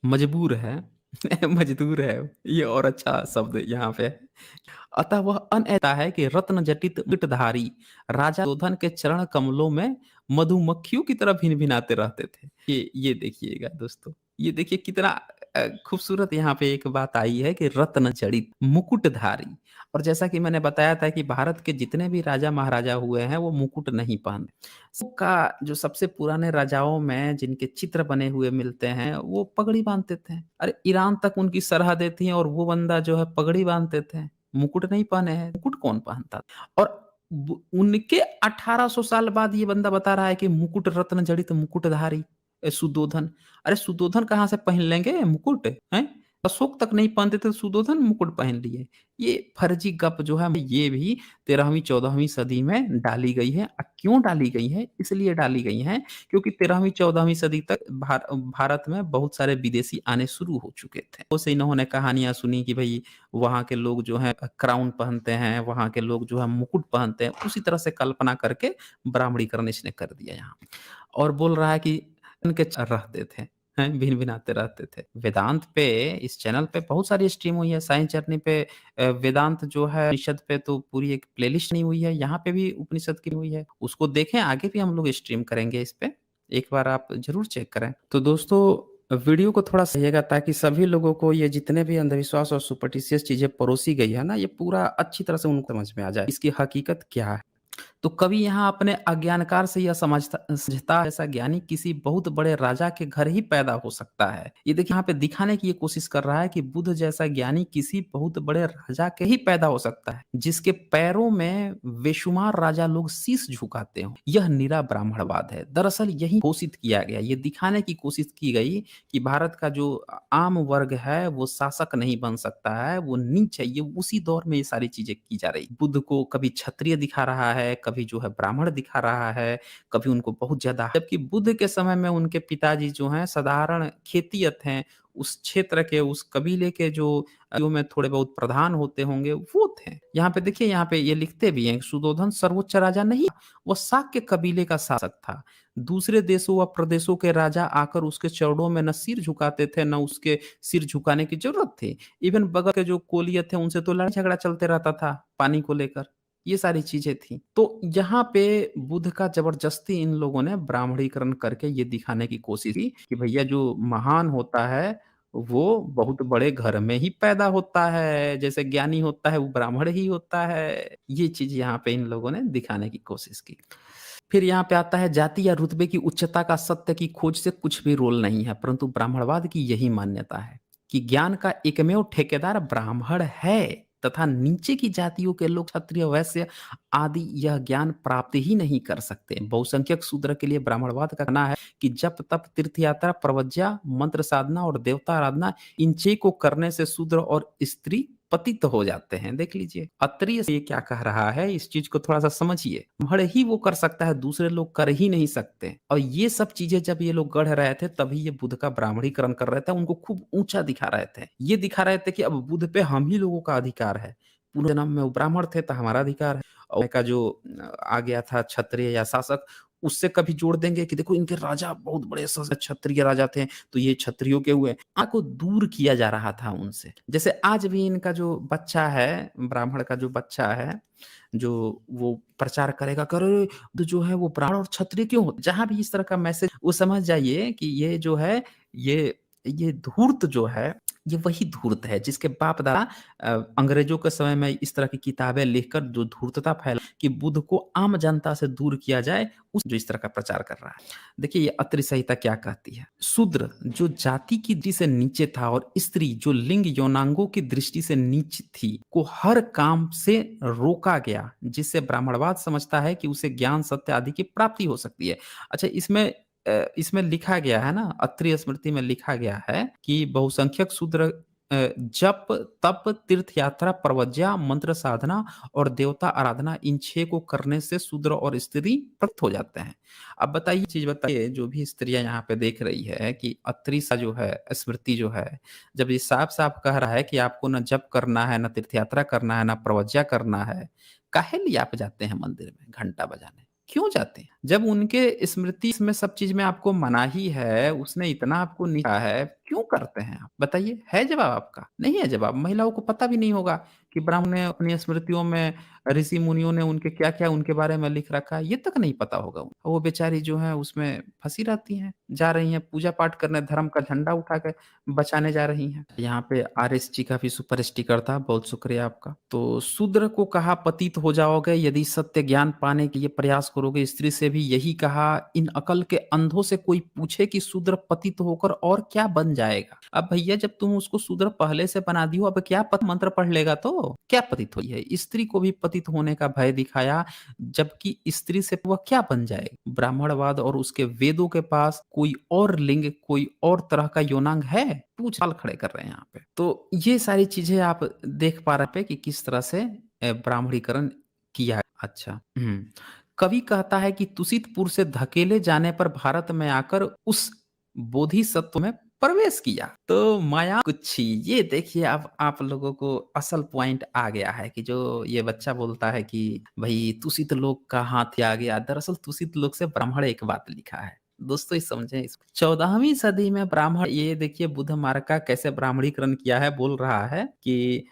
मजदूर है, ये और अच्छा शब्द यहाँ पे है। अतः वह अनएता है कि रत्न जटित गिटधारी राजा शोधन के चरण कमलों में मधुमक्खियों की तरह भिन-भिनाते रहते थे। ये देखिएगा दोस्तों, ये देखिए कितना खूबसूरत यहाँ पे एक बात आई है कि रत्न जड़ित, मुकुटधारी। और जैसा कि मैंने बताया था कि भारत के जितने भी राजा महाराजा हुए हैं वो मुकुट नहीं पहनते। सबका जो सबसे पुराने राजाओं में जिनके चित्र बने हुए मिलते हैं वो पगड़ी बांधते थे। अरे ईरान तक उनकी सरहदें थी और वो बंदा जो है पगड़ी बांधते थे। मुकुट नहीं पहने हैं, मुकुट कौन पहनता? और उनके 1800 साल बाद ये बंदा बता रहा है कि मुकुट रत्न जड़ित मुकुटधारी सुद्धोधन। अरे सुद्धोधन कहाँ से पहन लेंगे मुकुट? हैं? अशोक तक नहीं पहनते थे, सुद्धोधन मुकुट पहन लिए। ये फर्जी गप जो है ये भी 13वीं 14वीं सदी में डाली गई है। क्यों डाली गई है? इसलिए डाली गई है क्योंकि 13वीं 14वीं सदी तक भारत में बहुत सारे विदेशी आने शुरू हो चुके थे। उसे इन्होंने कहानियाँ सुनी कि भई वहाँ के लोग जो हैं क्राउन पहनते हैं, वहाँ के लोग जो है मुकुट पहनते हैं। उसी तरह से कल्पना करके ब्राह्मणीकरण इसने कर दिया यहाँ पे। और बोल रहा है कि इनके रहते थे, हैं, भिन-भिनाते रहते थे। वेदांत पे इस चैनल पे बहुत सारी स्ट्रीम हुई है। साइंस जर्नी पे वेदांत जो है उपनिषद पे तो पूरी एक प्लेलिस्ट बनी हुई है। यहाँ पे भी उपनिषद की हुई है। उसको देखें, आगे भी हम लोग स्ट्रीम करेंगे इस पे। एक बार आप ज़रूर चेक करें। तो दोस्तों वीडियो को थोड़ा सहिएगा ताकि सभी लोगों को ये जितने भी अंधविश्वास और सुपरस्टिशियस चीज़ें परोसी गई है ना, ये पूरा अच्छी तरह से उनको समझ में आ जाए। इसकी हकीकत क्या है? तो कवि यहाँ अपने अज्ञानकार से यह समझता है ऐसा ज्ञानी किसी बहुत बड़े राजा के घर ही पैदा हो सकता है। ये देखिए यहाँ पे दिखाने की ये कोशिश कर रहा है कि बुद्ध जैसा ज्ञानी किसी बहुत बड़े राजा के ही पैदा हो सकता है जिसके पैरों में बेशुमार राजा लोग शीश झुकाते हो। यह निरा ब्राह्मणवाद है। दरअसल यही घोषित किया गया, ये दिखाने की कोशिश की गई कि भारत का जो आम वर्ग है वो शासक नहीं बन सकता है, वो नीच है। ये उसी दौर में ये सारी चीजें की जा रही। बुद्ध को कभी क्षत्रिय दिखा रहा है, कभी जो है ब्राह्मण दिखा रहा है, कभी उनको बहुत ज़्यादा, जबकि बुद्ध के समय में उनके पिताजी जो हैं साधारण खेतियत हैं, उस क्षेत्र के, उस कबीले के जो में थोड़े बहुत प्रधान होते होंगे, वो थे। यहाँ पे देखिए, यहाँ पे ये लिखते भी हैं, सुद्धोधन सर्वोच्च राजा नहीं, वो शाक्य कबीले का शासक था। दूसरे देशों व प्रदेशों के राजा आकर उसके चरणों में न सिर झुकाते थे, न उसके सिर झुकाने की ज़रूरत थी। इवन बगल के जो कोलियत थे, उनसे तो लड़ाई-झगड़ा चलते रहता था, पानी को लेकर। ये सारी चीज़ें थी। तो यहाँ पे बुद्ध का ज़बरदस्ती इन लोगों ने ब्राह्मणीकरण करके ये दिखाने की कोशिश की कि भैया जो महान होता है, वो बहुत बड़े घर में ही पैदा होता है, जैसे ज्ञानी होता है वो ब्राह्मण ही होता है। ये चीज़ यहाँ पे इन लोगों ने दिखाने की कोशिश की। फिर यहाँ पे आता है जाति या रुतबे की उच्चता का सत्य की खोज से कुछ भी रोल नहीं है, परंतु ब्राह्मणवाद की यही मान्यता है कि ज्ञान का एकमेव ठेकेदार ब्राह्मण है तथा नीचे की जातियों के लोग क्षत्रिय वैश्य आदि यह ज्ञान प्राप्त ही नहीं कर सकते। बहुसंख्यक शूद्र के लिए ब्राह्मणवाद का कहना है कि जप तप तीर्थ यात्रा प्रवज्या मंत्र साधना और देवता आराधना इन छह को करने से शूद्र और स्त्री पतित हो जाते हैं। देख लीजिए अत्रिय ये क्या कह रहा है, इस चीज को थोड़ा सा समझिए। भड़ ही वो कर सकता है, दूसरे लोग कर ही नहीं सकते। और ये सब चीजें जब ये लोग गढ़ रहे थे तभी ये बुद्ध का ब्राह्मणीकरण कर रहे थे, उनको खूब ऊंचा दिखा रहे थे। ये दिखा रहे थे कि अब बुद्ध पे हम ही लोगों का अधिकार है, पूर्व जन्म में वो ब्राह्मण थे तो हमारा अधिकार है। और का जो आ गया था क्षत्रिय या शासक, उससे कभी जोड़ देंगे कि देखो इनके राजा बहुत बड़े क्षत्रिय राजा थे तो ये क्षत्रियों के हुए। को दूर किया जा रहा था उनसे। जैसे आज भी इनका जो बच्चा है, ब्राह्मण का जो बच्चा है, जो वो प्रचार करेगा करे तो जो है वो ब्राह्मण और क्षत्रिय क्यों होते, जहां भी इस तरह का मैसेज, वो समझ जाइए कि ये जो है ये धूर्त जो है, ये वही धूर्त है जिसके बाप दादा अंग्रेजों के समय में इस तरह की किताबें लिखकर जो धूर्तता फैला कि बुद्ध को आम जनता से दूर किया जाए, उस जो इस तरह का प्रचार कर रहा है। देखिए ये अत्रि संहिता क्या कहती है। शूद्र जो जाति की दृष्टि से नीचे था और स्त्री जो लिंग यौनांगों की दृष्टि से नीचे थी को हर काम से रोका गया, जिससे ब्राह्मणवाद समझता है कि उसे ज्ञान सत्य आदि की प्राप्ति हो सकती है। अच्छा इसमें लिखा गया है ना, अत्रि स्मृति में लिखा गया है कि बहुसंख्यक शूद्र जप तप तीर्थ यात्रा प्रवज्या मंत्र साधना और देवता आराधना इन छह को करने से शूद्र और स्त्री प्रकट हो जाते हैं। अब बताइए चीज बताइए, जो भी स्त्रियां यहाँ पे देख रही है कि अत्रि सा जो है स्मृति जो है, जब ये साफ साफ कह रहा है कि आपको न जप करना है, न तीर्थ यात्रा करना है, न प्रवज्या करना है, काहे लिए आप जाते हैं मंदिर में घंटा बजाने, क्यों जाते हैं? जब उनके स्मृति में सब चीज में आपको मना ही है, उसने इतना आपको लिखा है, क्यों करते हैं आप? बताइए, है जवाब आपका? नहीं है जवाब। महिलाओं को पता भी नहीं होगा कि ब्राह्मण ने अपनी स्मृतियों में ऋषि मुनियों ने उनके क्या-क्या उनके बारे में लिख रखा है, ये तक नहीं पता होगा उन्हें। वो बेचारी जो है उसमें फंसी रहती हैं, जा रही हैं पूजा पाठ करने, धर्म का झंडा उठा के बचाने जा रही हैं। यहाँ पे आरएस जी का भी सुपर स्टिकर था, बहुत शुक्रिया आपका। तो शूद्र को कहा पतित हो जाओगे यदि सत्य ज्ञान पाने के लिए प्रयास करोगे, स्त्री से भी यही कहा। इन अकल के अंधों से कोई पूछे कि शूद्र पतित होकर और क्या बन जाएगा। अब भैया जब तुम उसको शूद्र पहले से बना दी हो, अब क्या मंत्र पढ़ लेगा तो क्या पतित हुई है। स्त्री को भी पतित होने का भय दिखाया, जबकि स्त्री से वह क्या बन जाएगी। ब्राह्मणवाद और उसके वेदों के पास कोई और लिंग, कोई और तरह का योनांग है, पूछ सवाल खड़े कर रहे हैं यहाँ पे। तो ये सारी चीजें आप देख पा रहे हैं कि किस तरह से ब्राह्मणीकरण किया है। अच्छा कवि कहता है कि तुषितपुर से धकेले जाने पर भारत में आकर उस बोधिसत्व में प्रवेश किया। तो माया कुच्छी, ये देखिए अब आप लोगों को असल पॉइंट आ गया है कि जो ये बच्चा बोलता है कि भाई तुषित लोग का हाथ आ गया, दरअसल तुषित लोग से ब्राह्मण एक बात लिखा है। दोस्तों इस समझे इसको। 14वीं सदी में ब्राह्मण, ये देखिए बुद्ध मार्ग का कैसे ब्राह्मणीकरण किया है। बोल रहा है कि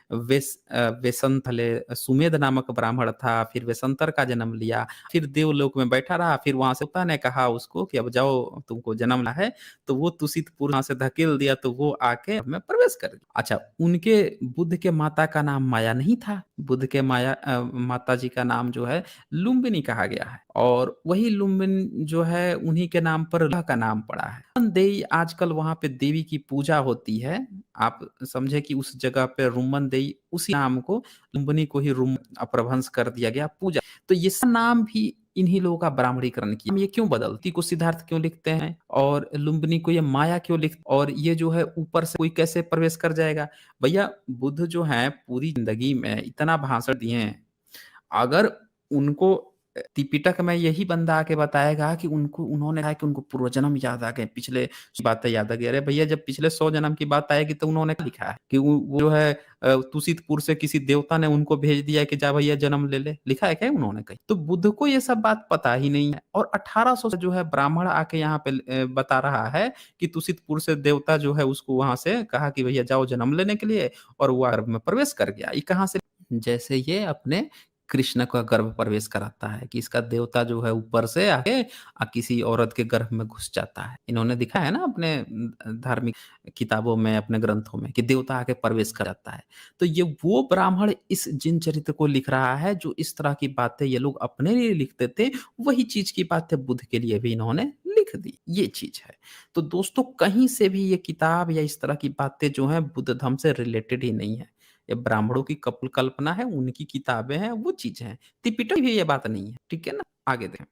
वेशंथले सुमेध नामक ब्राह्मण था, फिर वेशंतर का जन्म लिया, फिर देवलोक में बैठा रहा, फिर वहां से पिता ने कहा उसको कि अब जाओ तुमको जन्म लेना है, तो वो तुषितपुर वहां से धकेल दिया, तो वो आके में प्रवेश कर गया। अच्छा उनके बुद्ध के माता का नाम माया नहीं था, बुद्ध के माता जी का नाम जो है लुम्बिनी कहा गया है, और वही लुम्बिनी जो है उन्हीं के नाम पर अल्लाह का नाम पड़ा है। देवी आजकल वहां पे देवी की पूजा होती है, आप समझे कि उस जगह पे रुम्मन देवी, उसी नाम को लुम्बिनी को ही रुम अपभ्रंश कर दिया गया पूजा। तो ये सब नाम भी इन्हीं लोगों का ब्राह्मणीकरण किया। हम ये क्यों बदलती को सिद्धार्थ क्यों लिखते हैं और लुम्बिनी को ये माया क्यों लिखते, और ये जो है ऊपर से कोई कैसे प्रवेश कर जाएगा। भैया बुद्ध जो है पूरी जिंदगी में इतना भाषण दिए हैं, अगर उनको त्रिपिटक में यही बंदा आके बताएगा कि उन्होंने कहा कि उनको पूर्व जन्म याद आ गए, पिछले बातें याद आ गई। अरे भैया जब पिछले 100 जन्म की बात आएगी तो उन्होंने क्या लिखा है कि वो जो है तुषितपुर से किसी देवता ने उनको भेज दिया कि जा भैया जन्म ले ले, लिखा है क्या उन्होंने कहीं? तो बुद्ध को ये सब बात पता ही नहीं है, और 1800 से जो है ब्राह्मण आके यहाँ पे बता रहा है कि तुषितपुर से देवता जो है उसको वहां से कहा कि भैया जाओ जन्म लेने के लिए, और वो गर्भ में प्रवेश कर गया। ये कहाँ से? जैसे ये अपने कृष्ण का गर्भ प्रवेश कराता है कि इसका देवता जो है ऊपर से आके किसी औरत के गर्भ में घुस जाता है। इन्होंने दिखाया है ना अपने धार्मिक किताबों में, अपने ग्रंथों में कि देवता आके प्रवेश कर जाता है। तो ये वो ब्राह्मण इस जिन चरित्र को लिख रहा है जो इस तरह की बातें ये लोग अपने लिए लिखते थे, वही चीज़ की बातें बुद्ध के लिए भी इन्होंने लिख दी, ये चीज़ है। तो दोस्तों कहीं से भी ये किताब या इस तरह की बातें जो हैं बुद्ध धर्म से रिलेटेड ही नहीं है। ये ब्राह्मणों की कल्पना है, उनकी किताबें हैं, वो चीज़ हैं। त्रिपिटक में भी ये बात नहीं है, ठीक है ना? आगे देखें।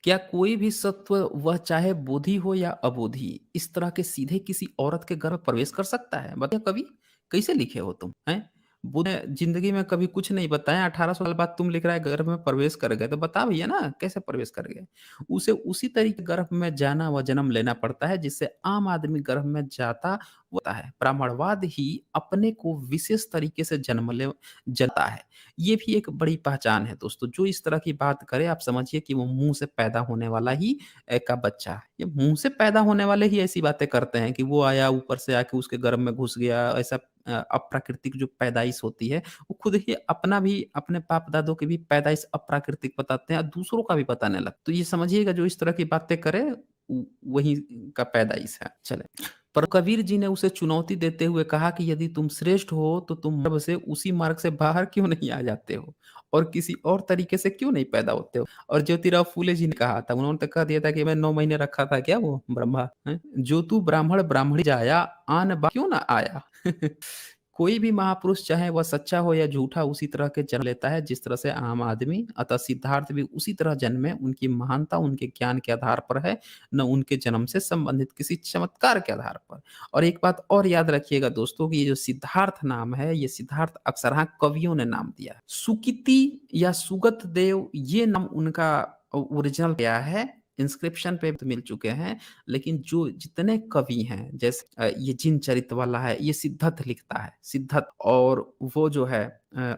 क्या कोई भी सत्व वह चाहे बोधि हो या अबोधी, इस तरह के सीधे किसी औरत के गर्भ प्रवेश कर सकता है? बताइए कवि, कैसे लिखे हो तुम? हैं? बुद्ध ने ज़िंदगी में कभी कुछ नहीं बताया, 1800 साल बाद तुम लिख रहा है गर्भ में प्रवेश कर गए, तो बता भैया ना कैसे प्रवेश कर गए? उसे उसी तरीके गर्भ में जाना व जन्म लेना पड़ता है जिससे आम आदमी गर्भ में जाता होता है। ब्राह्मणवाद ही अपने को विशेष तरीके से जता है। ये भी एक बड़ी पहचान है दोस्तों। जो इस तरह की बात करे आप समझिए कि वो मुँह से पैदा होने वाला ही का बच्चा है। ये मुँह से पैदा होने वाले ही ऐसी बातें करते हैं कि वो आया ऊपर से आके उसके गर्भ में घुस गया, ऐसा अप्राकृतिक जो पैदाइश होती है, वो खुद ही अपना भी अपने बाप-दादों की भी पैदाइश अप्राकृतिक बताते हैं और दूसरों का भी बताने लगते हैं। तो ये समझिएगा जो इस तरह की बातें करे वही का पैदाइश है। चलें। पर कबीर जी ने उसे चुनौती देते हुए कहा कि यदि तुम श्रेष्ठ हो तो तुम गर्भ से उसी मार्ग से बाहर क्यों नहीं आ जाते हो और किसी और तरीके से क्यों नहीं पैदा होते हो? और ज्योतिराव फूले जी ने कहा था, उन्होंने तो कह दिया था कि मैं 9 महीने रखा था क्या वो ब्रह्मा हैं? जो तू ब्राह्मण ब्राह्मणी जाया आन बा क्यों ना आया? कोई भी महापुरुष चाहे वह सच्चा हो या झूठा उसी तरह के जन्म लेता है जिस तरह से आम आदमी। अतः सिद्धार्थ भी उसी तरह जन्मे। उनकी महानता उनके ज्ञान के आधार पर है, न उनके जन्म से संबंधित किसी चमत्कार के आधार पर। और एक बात और याद रखिएगा दोस्तों कि ये जो सिद्धार्थ नाम है, ये सिद्धार्थ अक्सरहा कवियों ने नाम दिया है। सुकीति या सुगत देव ये नाम उनका ओरिजिनल क्या है, इंस्क्रिप्शन पे तो मिल चुके हैं, लेकिन जो जितने कवि हैं जैसे ये जिन चरित वाला है, ये सिद्धार्थ लिखता है, सिद्धार्थ। और वो जो है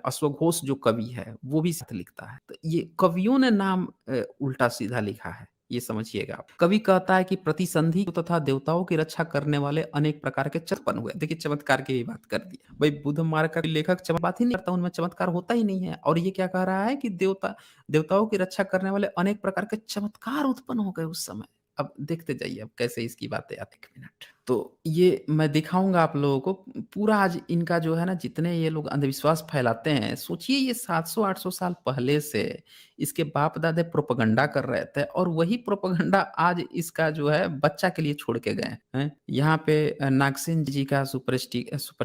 अश्वघोष जो कवि है, वो भी सिद्धार्थ लिखता है। तो ये कवियों ने नाम उल्टा-सीधा लिखा है, ये समझिएगा आप। कवि कहता है कि प्रतिसंधि तथा देवताओं की रक्षा करने वाले अनेक प्रकार के उत्पन्न हुए। देखिए चमत्कार की भी बात कर दी। भाई बुद्ध मार्ग का लेखक बात ही नहीं करता, उनमें चमत्कार होता ही नहीं है। और ये क्या कह रहा है कि देवताओं की रक्षा करने वाले अनेक प्रकार के चमत्कार उत्पन्न हो गए उस समय। अब देखते जाइए अब कैसे इसकी बातें आती हैं। 1 मिनट। तो ये मैं दिखाऊँगा आप लोगों को पूरा आज इनका जो है ना जितने ये लोग अंधविश्वास फैलाते हैं, सोचिए ये 700-800 साल पहले से इसके बाप-दादे प्रोपेगेंडा कर रहे थे और वही प्रोपेगेंडा आज इसका जो है बच्चा के लिए छोड़ के गए हैं। यहाँ पे नागसेन जी का सुपर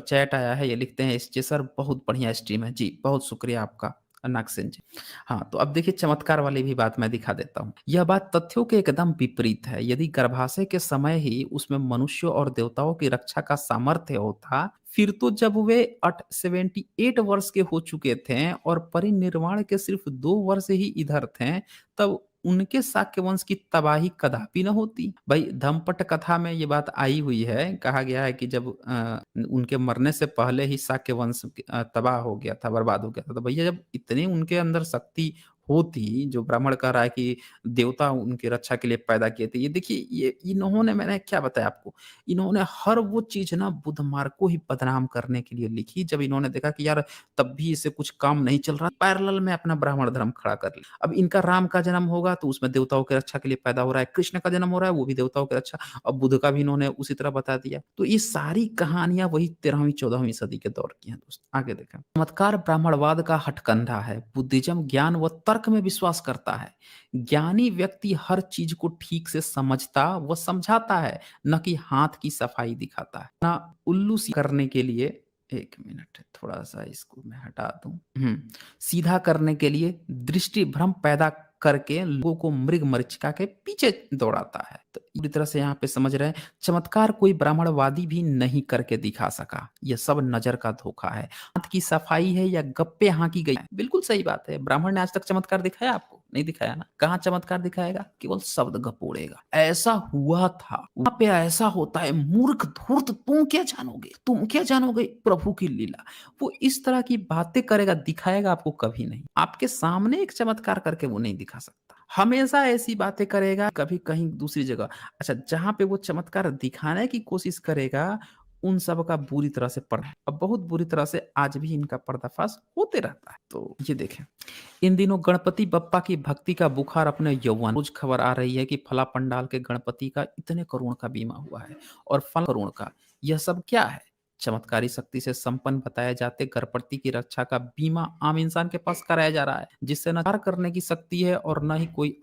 चैट आया है, ये लिखते हैं एसजे सर बहुत बढ़िया स्ट्रीम है। जी, बहुत शुक्रिया आपका नागसेन जी। हाँ, तो अब देखिए चमत्कार वाली भी बात मैं दिखा देता हूँ। यह बात तथ्यों के एकदम विपरीत है। यदि गर्भाशय के समय ही उसमें मनुष्यों और देवताओं की रक्षा का सामर्थ्य होता, फिर तो जब वे 78 वर्ष के हो चुके थे और परिनिर्वाण के सिर्फ 2 वर्ष ही इधर थे, तब उनके शाक्य वंश की तबाही कदापि न होती। भाई धम्मपट कथा में ये बात आई हुई है, कहा गया है कि जब उनके मरने से पहले ही शाक्य वंश तबाह हो गया था, बर्बाद हो गया था। तो भैया जब इतनी उनके अंदर शक्ति होती, जो ब्राह्मण कह रहा है कि देवता उनकी रक्षा के लिए पैदा किए थे। ये देखिए ये इन्होंने मैंने क्या बताया आपको, इन्होंने हर वो चीज़ ना बुद्ध मार्ग को ही बदनाम करने के लिए लिखी। जब इन्होंने देखा कि यार तब भी इससे कुछ काम नहीं चल रहा, पैरेलल में अपना ब्राह्मण धर्म खड़ा कर लिया। अब इनका राम का जन्म होगा तो उसमें देवताओं की रक्षा के लिए पैदा हो रहा है, कृष्ण का जन्म हो रहा है वो भी देवताओं की रक्षा, अब बुद्ध का भी इन्होंने उसी तरह बता दिया। तो ये सारी कहानियाँ वही 13वीं-14वीं सदी के दौर की हैं दोस्तों। आगे देखें। चमत्कार ब्राह्मणवाद का हथकंडा है। बुद्धिज्म ज्ञान व तर्क में विश्वास करता है। ज्ञानी व्यक्ति हर चीज को ठीक से समझता व समझाता है, न कि हाथ की सफाई दिखाता है। ना उल्लू करने के लिए 1 मिनट थोड़ा-सा इसको मैं हटा दूँ। सीधा करने के लिए दृष्टि भ्रम पैदा करके लोगों को मृग मरीचिका के पीछे दौड़ाता है। तो पूरी तरह से यहाँ पे समझ रहे हैं, चमत्कार कोई ब्राह्मणवादी भी नहीं करके दिखा सका। ये सब नज़र का धोखा है। हाथ की सफाई है या गप्पे हाँकी गई है। बिल्कुल सही बात है। ब्राह्मण ने आज तक चमत्कार दिखाया आपको? नहीं दिखाया ना। कहाँ चमत्कार दिखाएगा? केवल शब्द गपोड़ेगा। ऐसा हुआ था, वहाँ पे ऐसा होता है, मूर्ख धूर्त तुम क्या जानोगे? तुम क्या जानोगे प्रभु की लीला? वो इस तरह की बातें करेगा, दिखाएगा आपको कभी नहीं। आपके सामने एक चमत्कार करके वो नहीं दिखा सकता। हमेशा ऐसी बातें करेगा, कभी कहीं दूसरी जगह। अच्छा, जहाँ पे वो चमत्कार दिखाने की कोशिश करेगा, उन सब का बुरी तरह से पर्दा अब बहुत बुरी तरह से आज भी इनका पर्दाफाश होते रहता है। तो ये देखें, इन दिनों गणपति बप्पा की भक्ति का बुखार अपने यौवन रोज खबर आ रही है कि फला पंडाल के गणपति का इतने करोड़ का बीमा हुआ है और फल करोड़ का। यह सब क्या है? चमत्कारी शक्ति से संपन्न बताए जाते गणपति की रक्षा का बीमा आम इंसान के पास कराया जा रहा है, जिससे न कार्य करने की शक्ति है और न ही कोई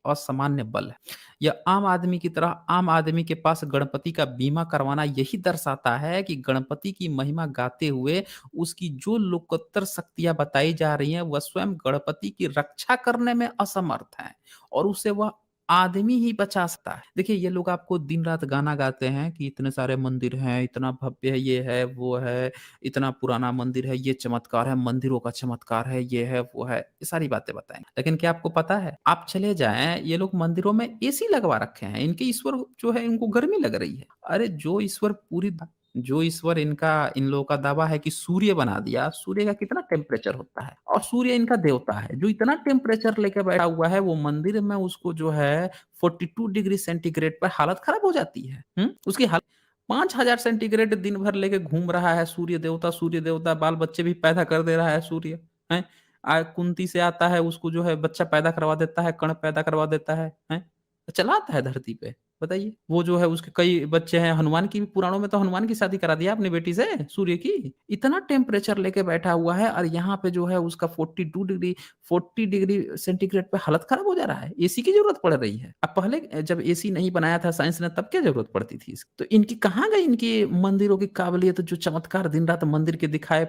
असामान्य बल है। यह आम आदमी की तरह आम आदमी के पास गणपति का बीमा करवाना यही दर्शाता है कि गणपति की महिमा गाते हुए उसकी जो लोकोत्तर शक्तियाँ बताई जा रही हैं, वह स्वयं गणपति की रक्षा करने में असमर्थ हैं और उसे वह आदमी ही बचा सकता है। देखिए, ये लोग आपको दिन-रात गाना गाते हैं कि इतने सारे मंदिर हैं, इतना भव्य है, ये है, वो है, इतना पुराना मंदिर है, ये चमत्कार है, मंदिरों का चमत्कार है, ये है, वो है, ये सारी बातें बताएँगे। लेकिन क्या आपको पता है, आप चले जाएँ, ये लोग मंदिरों में एसी लगवा रखे हैं, इनके ईश्वर जो है, इनको गर्मी लग रही है। अरे! जो ईश्वर इनका इन लोगों का दावा है कि सूर्य बना दिया, सूर्य का कितना टेम्परेचर होता है और सूर्य इनका देवता है, जो इतना टेम्परेचर लेके बैठा हुआ है, वो मंदिर में उसको जो है 42 डिग्री सेंटीग्रेड पे हालत खराब हो जाती है। उसकी हालत 5000 सेंटीग्रेड दिन भर लेके घूम रहा है सूर्य देवता बाल-बच्चे भी पैदा कर दे रहा है सूर्य, हैं? कुंती से आता है उसको जो है बच्चा पैदा करवा देता है, कण पैदा करवा देता है, हैं? चलाता है धरती पे। बताइए, वो जो है उसके कई बच्चे हैं, हनुमान की भी पुराणों में तो हनुमान की शादी करा दिया अपनी बेटी से, सूर्य की। इतना टेम्परेचर लेके बैठा हुआ है और यहाँ पे जो है उसका 40 डिग्री सेंटीग्रेड पे हालत खराब हो जा रहा है। एसी की ज़रूरत पड़ रही है। अब पहले जब एसी नहीं बनाया था साइंस ने तब क्या ज़रूरत पड़ती थी इसकी? तो इनकी कहाँ गई इनकी मंदिरों की काबिलियत जो चमत्कार दिन-रात मंदिर के दिखाए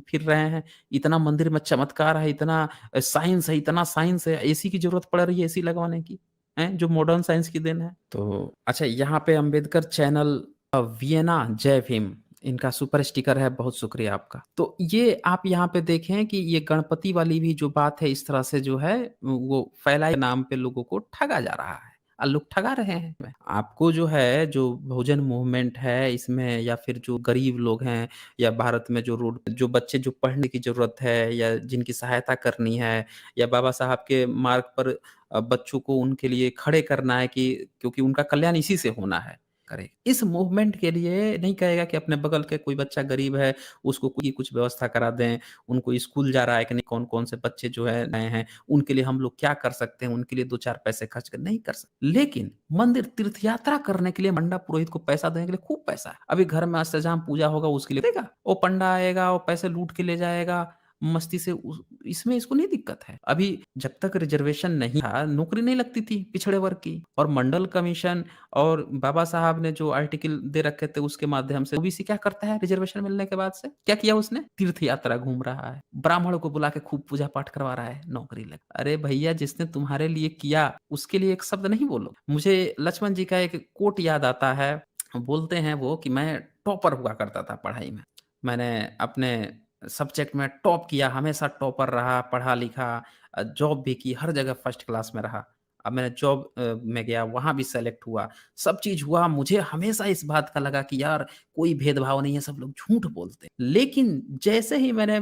फिर रहे हैं। इतना मंदिर में चमत्कार है, इतना साइंस है, एसी की ज़रूरत पड़ रही है एसी लगवाने की। हैं, जो मॉडर्न साइंस की देन है। तो अच्छा यहाँ पे अंबेडकर चैनल वियना जय भीम इनका सुपर स्टिकर है, बहुत शुक्रिया आपका। तो ये आप यहाँ पे देखें कि ये गणपति वाली भी जो बात है इस तरह से जो है वो फैलाए नाम पे लोगों को ठगा जा रहा है। लोग ठगा रहे हैं। आपको जो है जो बहुजन मूवमेंट है इसमें या फिर जो गरीब लोग हैं या भारत में जो बच्चे जो पढ़ने की ज़रूरत है या जिनकी सहायता करनी है या बाबा साहब के मार्ग पर बच्चों को उनके लिए खड़े करना है कि क्योंकि उनका कल्याण इसी से होना है, करे। इस मूवमेंट के लिए नहीं कहेगा कि अपने बगल के कोई बच्चा गरीब है, उसको कोई कुछ व्यवस्था करा दें, उनको स्कूल जा रहा है कि नहीं, कौन-कौन से बच्चे जो है नए हैं, उनके लिए हम लोग क्या कर सकते हैं, उनके लिए 2-4 पैसे खर्च कर नहीं कर सकते। लेकिन मंदिर तीर्थ यात्रा करने के लिए मंडा पुरोहित को पैसा देने के लिए खूब पैसा है। अभी घर में अष्टजाम पूजा होगा उसके लिए देगा, वो पंडा आएगा, वो पैसे लूट के ले जाएगा, मस्ती से उस इसमें इसको नहीं दिक्कत है। अभी जब तक रिज़र्वेशन नहीं था, नौकरी नहीं लगती थी पिछड़े वर्ग की और मंडल कमीशन और बाबा साहब ने जो आर्टिकल दे रखे थे उसके माध्यम से ओबीसी क्या करता है रिज़र्वेशन मिलने के बाद से? क्या किया उसने? तीर्थ यात्रा घूम रहा है। ब्राह्मण को बुला के खूब पूजा-पाठ करवा रहा है, नौकरी लग अरे भैया जिसने तुम्हारे लिए किया, उसके लिए एक शब्द नहीं बोलो। मुझे लक्ष्मण जी का एक कोट याद आता है, बोलते हैं वो कि मैं टॉपर हुआ करता था पढ़ाई में। मैंने अपने सब्जेक्ट में टॉप किया, हमेशा टॉपर रहा, पढ़ा-लिखा जॉब भी की, हर जगह फर्स्ट क्लास में रहा। अब मैंने जॉब में गया, वहाँ भी सेलेक्ट हुआ, सब चीज़ हुआ। मुझे हमेशा इस बात का लगा कि यार कोई भेदभाव नहीं है, सब लोग झूठ बोलते हैं। लेकिन जैसे ही मैंने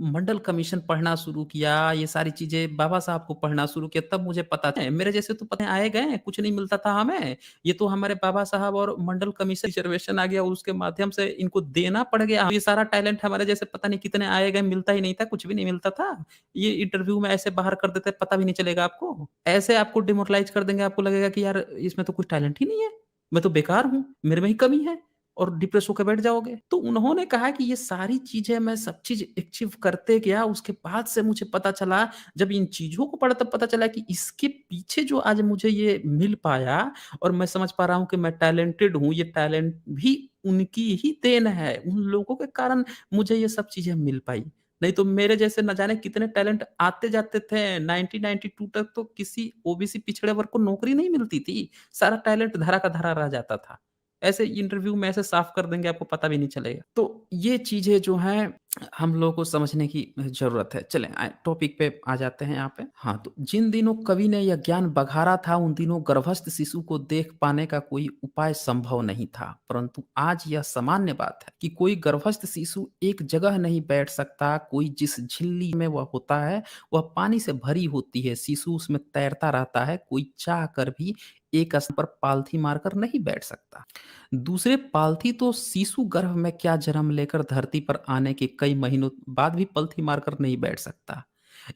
मंडल कमीशन पढ़ना शुरू किया, ये सारी चीज़ें बाबा साहब को पढ़ना शुरू किया, तब मुझे पता है मेरे जैसे तो पते आए गए, कुछ नहीं मिलता था हमें। ये तो हमारे बाबा साहब और मंडल कमीशन रिज़र्वेशन आ गया और उसके माध्यम से इनको देना पड़ गया। ये सारा टैलेंट हमारे जैसे पता नहीं कितने आए गए, मिलता ही नहीं था, कुछ भी नहीं मिलता था। ये इंटरव्यू में ऐसे बाहर कर देते, पता भी नहीं चलेगा आपको। ऐसे आपको डिमोरलाइज़ कर देंगे, आपको लगेगा कि यार इसमें तो कुछ टैलेंट ही नहीं है, मैं तो बेकार हूँ, मेरे में ही कमी है और डिप्रेस होके बैठ जाओगे। तो उन्होंने कहा कि ये सारी चीज़ें मैं सब चीज़ अचीव करते गया, उसके बाद से मुझे पता चला, जब इन चीज़ों को पढ़ा तब पता चला कि इसके पीछे जो आज मुझे ये मिल पाया और मैं समझ पा रहा हूँ कि मैं टैलेंटेड हूँ, ये टैलेंट भी उनकी ही देन है। उन लोगों के कारण मुझे ये सब चीज़ें मिल पाई। नहीं तो मेरे जैसे न जाने कितने टैलेंट आते जाते थे। 1992 तक तो किसी ओबीसी पिछड़े वर्ग को नौकरी नहीं मिलती थी। सारा टैलेंट धरा का धरा रह जाता था। ऐसे इंटरव्यू में ऐसे साफ कर देंगे आपको पता भी नहीं चलेगा। तो ये चीज़ें जो हैं हम लोगों को समझने की ज़रूरत है। चलें टॉपिक पे आ जाते हैं यहाँ पे। हाँ, तो जिन दिनों कवि ने यह ज्ञान बघारा था उन दिनों गर्भस्थ शिशु को देख पाने का कोई उपाय संभव नहीं था। परंतु आज यह सामान्य बात है कि कोई गर्भस्थ शिशु एक जगह नहीं बैठ सकता। कोई जिस झिल्ली में वह होता है वह पानी से भरी होती है। शिशु उसमें तैरता रहता है। कोई चाह कर भी एक स्थान पर पालथी मारकर नहीं बैठ सकता। दूसरे पालथी तो शिशु गर्भ में क्या जन्म लेकर धरती पर आने के कई महीनों बाद भी पलथी मारकर नहीं बैठ सकता।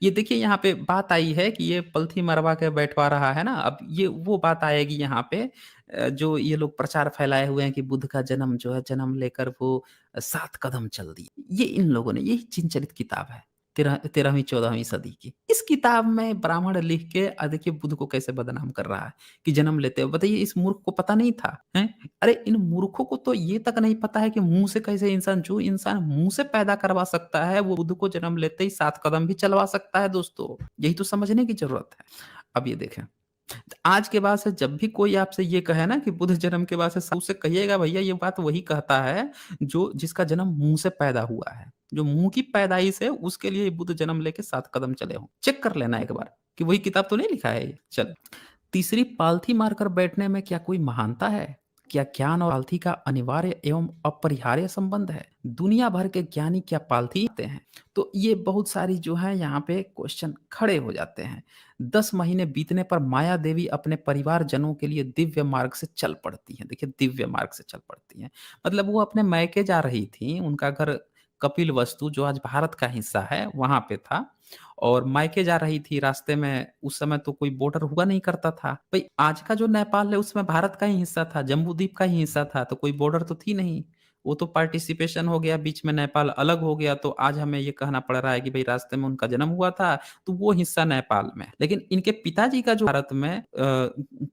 ये देखिए यहाँ पे बात आई है कि ये पलथी मरवा के बैठवा रहा है ना, अब ये वो बात आएगी यहाँ पे जो ये लोग प्रचार फैलाए हुए हैं कि बुद्ध का जन्म जो है, जन्म लेकर वो 7 कदम चल दिए। ये इन लोगों ने, यही चिनचरित किताब है। 13वीं-14वीं सदी की। इस किताब में ब्राह्मण लिख के देखिए बुद्ध को कैसे बदनाम कर रहा है कि जन्म लेते हुए। बताइए इस मूर्ख को पता नहीं था, हैं? अरे इन मूर्खों को तो ये तक नहीं पता है कि मुँह से कैसे जो इंसान मुँह से पैदा करवा सकता है, वो बुद्ध को जन्म लेते ही 7 कदम भी चलवा सकता है दोस्तों। यही तो समझने की ज़रूरत है। अब ये देखें, आज के बाद से जब भी कोई आपसे ये कहे ना कि बुद्ध जन्म के बाद से उससे कहिएगा भैया ये बात वही कहता है जो जिसका जन्म मुँह से पैदा हुआ है। जो मुँह की पैदाइश है उसके लिए बुद्ध जन्म लेके 7 कदम चले हों। चेक कर लेना एक बार कि वही किताब तो नहीं लिखा है ये। चल तीसरी पालथी मारकर बैठने में क्या कोई महानता है? क्या ज्ञान और पालथी का अनिवार्य एवं अपरिहार्य संबंध है? दुनिया भर के ज्ञानी क्या पालथी होते हैं? तो ये बहुत सारी जो है यहाँ पे क्वेश्चन खड़े हो जाते हैं। 10 महीने बीतने पर माया देवी अपने परिवारजनों के लिए दिव्य मार्ग से चल पड़ती हैं। देखिए दिव्य मार्ग से चल पड़ती हैं। मतलब वो अपने मायके जा रही थीं, उनका घर कपिलवस्तु जो आज भारत का हिस्सा है, वहाँ पे था और मायके जा रही थी। रास्ते में उस समय तो कोई बॉर्डर हुआ नहीं करता था। भई आज का जो नेपाल है उसमें भारत का ही हिस्सा था, जम्बूद्वीप का ही हिस्सा था, तो कोई बॉर्डर तो थी नहीं। वो तो पार्टिसिपेशन हो गया, बीच में नेपाल अलग हो गया, तो आज हमें ये कहना पड़ रहा है कि भई रास्ते में उनका जन्म हुआ था, तो वो हिस्सा नेपाल में। लेकिन इनके पिताजी का जो भारत में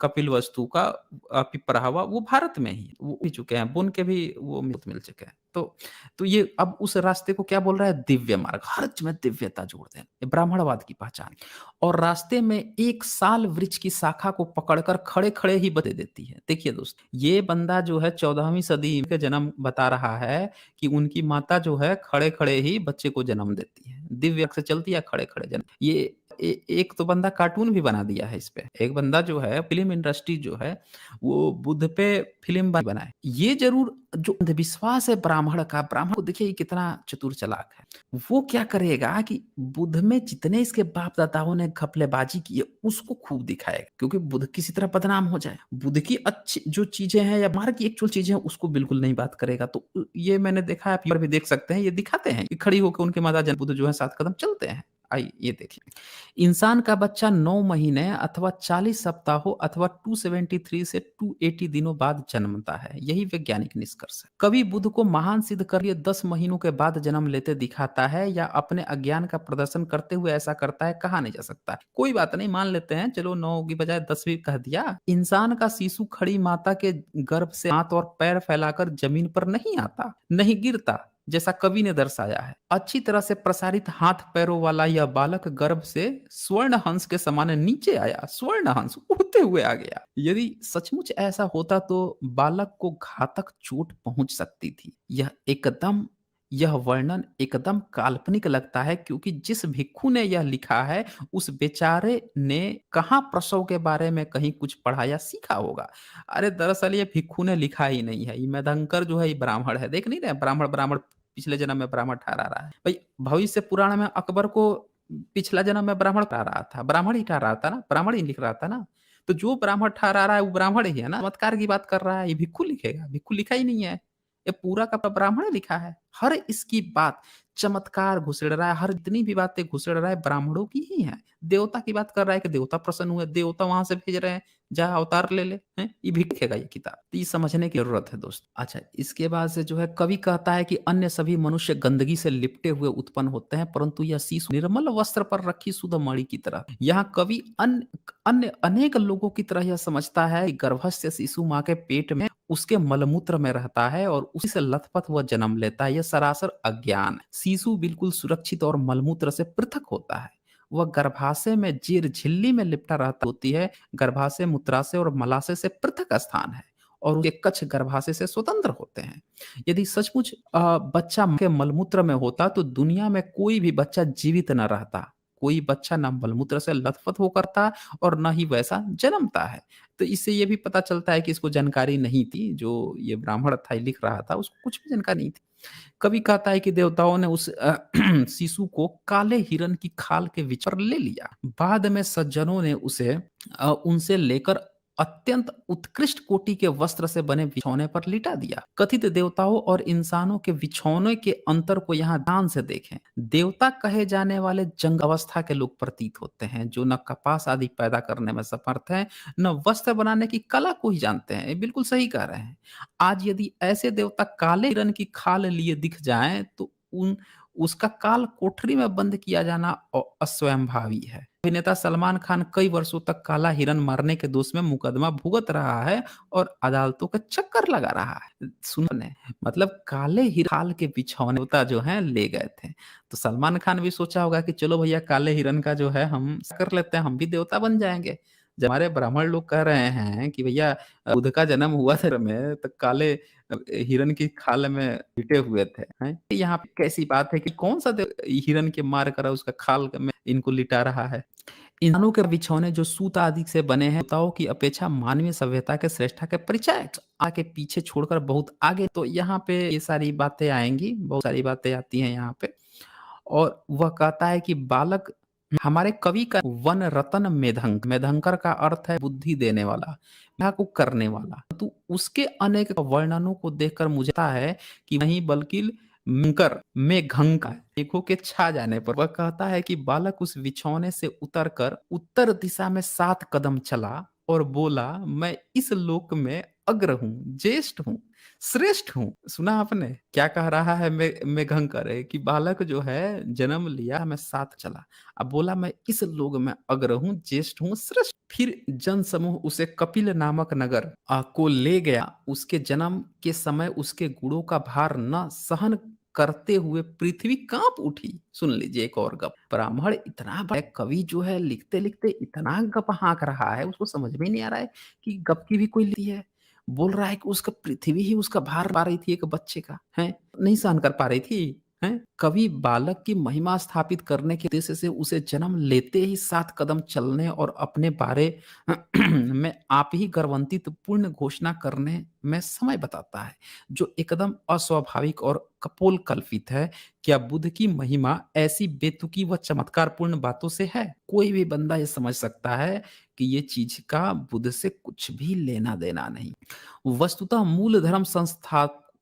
कपिलवस्तु का पिपरावा वो भारत में ही, वो भी चुके हैं, बुन के भी वो मिल चुके हैं। तो ये अब उस रास्ते को क्या बोल रहा है? दिव्य मार्ग। हर चीज़ में दिव्यता जोड़ देना, ये ब्राह्मणवाद की पहचान। और रास्ते में एक साल वृक्ष की शाखा को पकड़कर खड़े-खड़े ही बता देती है। देखिए दोस्त, ये बंदा जो है 14वीं सदी के जन्म बता रहा है कि उनकी माता जो है खड़े-खड़े ही बच्चे को जन्म देती है। दिव्य से चलती है खड़े-खड़े जन्म। ये एक तो बंदा कार्टून भी बना दिया है इस पे। एक बंदा जो है फ़िल्म इंडस्ट्री जो है वो बुद्ध पे फ़िल्म बनाए। ये ज़रूर जो अंधविश्वास है ब्राह्मण का, ब्राह्मण को देखिए ये कितना चतुर चालाक है। वो क्या करेगा कि बुद्ध में जितने इसके बाप-दादाओं ने घपलेबाज़ी की है, उसको खूब दिखाएगा क्योंकि बुद्ध किसी तरह बदनाम हो जाए। बुद्ध की अच्छी जो चीज़ें हैं या मार्ग की एक्चुअल चीज़ें हैं, उसको बिल्कुल नहीं बात करेगा। तो ये मैंने देखा है, आप यहाँ पर भी देख सकते हैं, ये दिखाते हैं कि खड़ी होके उनके माता जन बुद्ध जो है 7 कदम चलते हैं। आइए ये देखिए। इंसान का बच्चा 9 महीने अथवा 40 सप्ताहों अथवा 273 से 280 दिनों बाद जन्मता है। यही वैज्ञानिक निष्कर्ष है। कभी बुद्ध को महान सिद्ध कर लिए 10 महीनों के बाद जन्म लेते दिखाता है या अपने अज्ञान का प्रदर्शन करते हुए ऐसा करता है, कहा नहीं जा सकता। कोई बात नहीं, मान लेते हैं, चलो 9 की बजाय 10 भी कह दिया। इंसान का शिशु खड़ी माता के गर्भ से हाथ और पैर फैलाकर जमीन पर नहीं आता, नहीं गिरता, जैसा कवि ने दर्शाया है। अच्छी तरह से प्रसारित हाथ पैरों वाला यह बालक गर्भ से स्वर्ण हंस के समान नीचे आया, स्वर्ण हंस उड़ते हुए आ गया। यदि सचमुच ऐसा होता तो बालक को घातक चोट पहुंच सकती थी। यह वर्णन एकदम काल्पनिक लगता है क्योंकि जिस भिक्षु ने यह लिखा है उस बेचारे ने कहाँ प्रसव के बारे में कहीं कुछ पढ़ा या सीखा होगा। अरे दरअसल ये भिक्षु ने लिखा ही नहीं है, ये मेधंकर जो है ये ब्राह्मण है। देख नहीं रहे ब्राह्मण ब्राह्मण पिछले जन्म में ब्राह्मण ठहरा रहा है। भाई भविष्य पुराण में अकबर को पिछला जन्म में ब्राह्मण ठहरा रहा था, ब्राह्मण ही ठहरा था ना, ब्राह्मण ही लिख रहा था ना। तो जो ब्राह्मण ठहरा रहा है वो ब्राह्मण ही है ना, चमत्कार की बात कर रहा है, ये भिक्षु लिखेगा, भिक्षु लिखा ही नहीं है। ये पूरा का पूरा ब्राह्मण लिखा है। हर इसकी बात चमत्कार घुसेड़ रहा है, हर जितनी भी बातें घुसेड़ रहा है ब्राह्मणों की ही है। देवता की बात कर रहा है कि देवता प्रसन्न हुए, देवता वहां से भेज रहे हैं, जा अवतार ले ले, हैं? ये भी लिखेगा ये किताब। तो ये समझने की जरूरत है दोस्त। अच्छा, इसके बाद से जो है कवि कहता है कि अन्य सभी मनुष्य गंदगी से लिपटे हुए उत्पन्न होते हैं परंतु यह शिशु निर्मल वस्त्र पर रखी शुद्ध मणि की तरह। यहाँ कवि अन्य अन्य अनेक लोगों की तरह यह समझता है कि गर्भस्थ शिशु माँ के पेट में उसके मलमूत्र में रहता है और उसी से लथपथ वह जन्म लेता है। यह सरासर अज्ञान है। शिशु बिल्कुल सुरक्षित और मलमूत्र से पृथक होता है। वह गर्भाशय में जेर झिल्ली में लिपटा रहता होती है। गर्भाशय मूत्राशय और मलाशय से पृथक स्थान है और उसके कक्ष गर्भाशय से स्वतंत्र होते हैं। यदि सचमुच बच्चा के मलमूत्र में होता तो दुनिया में कोई भी बच्चा जीवित न रहता। कोई बच्चा ना मलमूत्र से लथपथ होकर था और ना ही वैसा जन्मता है। तो इससे ये भी पता चलता है कि इसको जानकारी नहीं थी, जो ये ब्राह्मण था, ये लिख रहा था, उसको कुछ भी जानकारी नहीं थी। कवि कहता है कि देवताओं ने उस शिशु को काले हिरन की खाल के विच पर ले लिया। बाद में सज्जनों ने उसे उनसे लेकर अत्यंत उत्कृष्ट कोटि के वस्त्र से बने बिछौने पर लिटा दिया। कथित देवताओं और इंसानों के बिछौने के अंतर को यहाँ ध्यान से देखें। देवता कहे जाने वाले जंग अवस्था के लोग प्रतीत होते हैं, जो न कपास आदि पैदा करने में समर्थ हैं, न वस्त्र बनाने की कला को ही जानते हैं। ये बिल्कुल सही कह रहे हैं। आज यदि ऐसे देवता काले हिरन की खाल लिए दिख जाएं, तो उन उसका काल कोठरी में बंद किया जाना अस्वयंभावी है। अभिनेता सलमान खान कई वर्षों तक काला हिरन मारने के दोष में मुकदमा भुगत रहा है और अदालतों का चक्कर लगा रहा है। सुनने मतलब काले हिरन खाल के बिछौने देवता जो हैं ले गए थे। तो सलमान खान भी सोचा होगा कि चलो भैया काले हिरन का जो है हम कर लेते हैं, हम भी देवता बन जाएंगे। जब हमारे ब्राह्मण लोग कह रहे हैं कि भैया बुद्ध का जन्म हुआ था में तो काले हिरन की खाल में लिटे हुए थे, हैं? यहाँ पे कैसी बात है कि कौन सा हिरन के मार कर उसका खाल में इनको लिटा रहा है। इंसानों के बिछौने जो सूत आदि से बने हैं, देवताओं की अपेक्षा मानवीय सभ्यता के श्रेष्ठता के परिचय आके पीछे छोड़कर बहुत आगे। तो यहाँ पे ये सारी बातें आएंगी, बहुत सारी बातें आती हैं यहाँ पे। और वह कहता है कि बालक हमारे कवि का वन रतन मेधंक, मेधंकर का अर्थ है बुद्धि देने वाला, मेधा को करने वाला। तो उसके अनेक वर्णनों को देखकर मुझे लगता है कि नहीं बल्कि मेंकर में घंका देखो के छा जाने पर वह कहता है कि बालक उस बिछौने से उतरकर उत्तर दिशा में 7 कदम चला और बोला, मैं इस लोक में अग्र हूँ, ज्येष्ठ हूँ, श्रेष्ठ हूँ। सुना आपने क्या कह रहा है मेघंकर है कि बालक जो है जन्म लिया, मैं साथ चला, अब बोला मैं इस लोक में अग्र हूँ, ज्येष्ठ हूँ, श्रेष्ठ। फिर जन समूह उसे कपिल नामक नगर को ले गया। उसके जन्म के समय उसके गुणों का भार न सहन करते हुए पृथ्वी कांप उठी। सुन लीजिए एक और गप। ब्राह्मण इतना बड़ा कवि जो है लिखते लिखते इतना गप हाँक रहा है, उसको समझ में नहीं आ रहा है कि गप की भी कोई ली है। बोल रहा है कि उसका पृथ्वी ही उसका भार पा रही थी एक बच्चे का, हैं? नहीं सहन कर पा रही थी, हैं? कवि बालक की महिमा स्थापित करने के उद्देश्य से उसे जन्म लेते ही 7 कदम चलने और अपने बारे में आप ही गर्वंतित पूर्ण घोषणा करने में समय बताता है, जो एकदम अस्वाभाविक और कपोल कल्पित है। क्या बुद्ध की महिमा ऐसी बेतुकी व चमत्कारपूर्ण बातों से है? कोई भी बंदा ये समझ सकता है कि ये चीज का बुद्ध से कुछ भी लेना देना नहीं। वस्तुतः मूल धर्म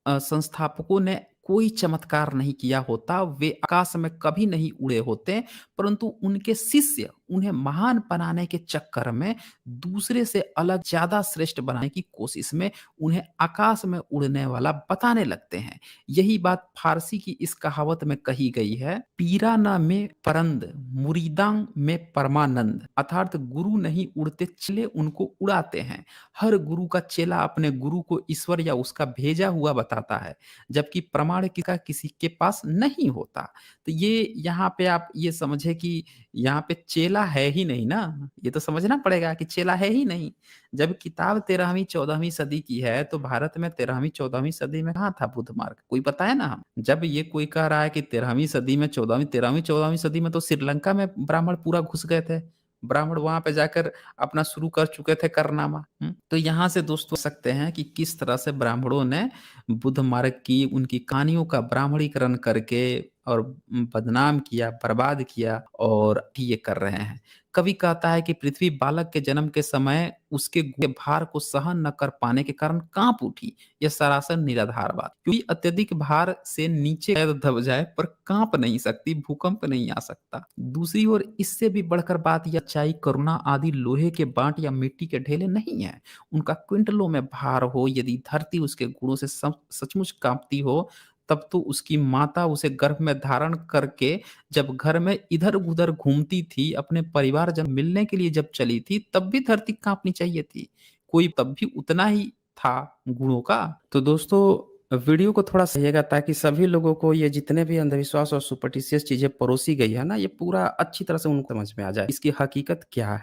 संस्थापकों ने कोई चमत्कार नहीं किया होता, वे आकाश में कभी नहीं उड़े होते, परंतु उनके शिष्य उन्हें महान बनाने के चक्कर में दूसरे से अलग ज्यादा श्रेष्ठ बनाने की कोशिश में उन्हें आकाश में उड़ने वाला बताने लगते हैं। यही बात फारसी की इस कहावत में कही गई है, पीरा ना में परंद मुरीदांग में परमानंद, अर्थात गुरु नहीं उड़ते चले उनको उड़ाते हैं। हर गुरु का चेला अपने गुरु को ईश्वर या उसका भेजा हुआ बताता है, जबकि प्रमाण किसका किसी के पास नहीं होता। तो ये यहाँ पे आप ये समझे कि यहाँ पे चेला है ही नहीं ना, ये तो समझना पड़ेगा कि चेला है ही नहीं। जब किताब 13वीं 14वीं सदी की है, तो भारत में 13वीं 14वीं सदी में कहाँ था बुद्ध मार्ग? कोई बताए ना हम। जब ये कोई कह रहा है कि 13वीं सदी में 14वीं 13वीं 14वीं सदी में तो श्रीलंका में ब्राह्मण पूरा घुस गए थे। ब्राह्मण वहां पे जाकर अपना शुरू कर चुके थे करनामा। तो यहाँ से दोस्तों सकते हैं कि किस तरह से ब्राह्मणों ने बुद्ध मार्ग की उनकी कहानियों का ब्राह्मणीकरण करके और बदनाम किया, बर्बाद किया और ये कर रहे हैं। कवि कहता है कि पृथ्वी बालक के जन्म के समय उसके भार को सहन न कर पाने के कारण कांप उठी। यह सरासर निराधार बात, क्योंकि अत्यधिक भार से नीचे दब जाए पर कांप नहीं सकती, भूकंप नहीं आ सकता। दूसरी ओर इससे भी बढ़कर बात यह चाई करुणा आदि लोहे के बांट या मिट्टी के ढेले नहीं है। उनका क्विंटलों में भार हो, यदि धरती उसके गुणों से सचमुच कांपती हो, तब तो उसकी माता उसे गर्भ में धारण करके जब घर में इधर-उधर घूमती थी, अपने परिवारजन मिलने के लिए जब चली थी, तब भी धरती काँपनी चाहिए थी। कोई तब भी उतना ही था गुणों का। तो दोस्तों वीडियो को थोड़ा सहिएगा ताकि सभी लोगों को ये जितने भी अंधविश्वास और सुपरस्टिशियस चीज़ें परोसी गई है ना, ये पूरा अच्छी तरह से उनको समझ में आ जाए। इसकी हकीकत क्या है?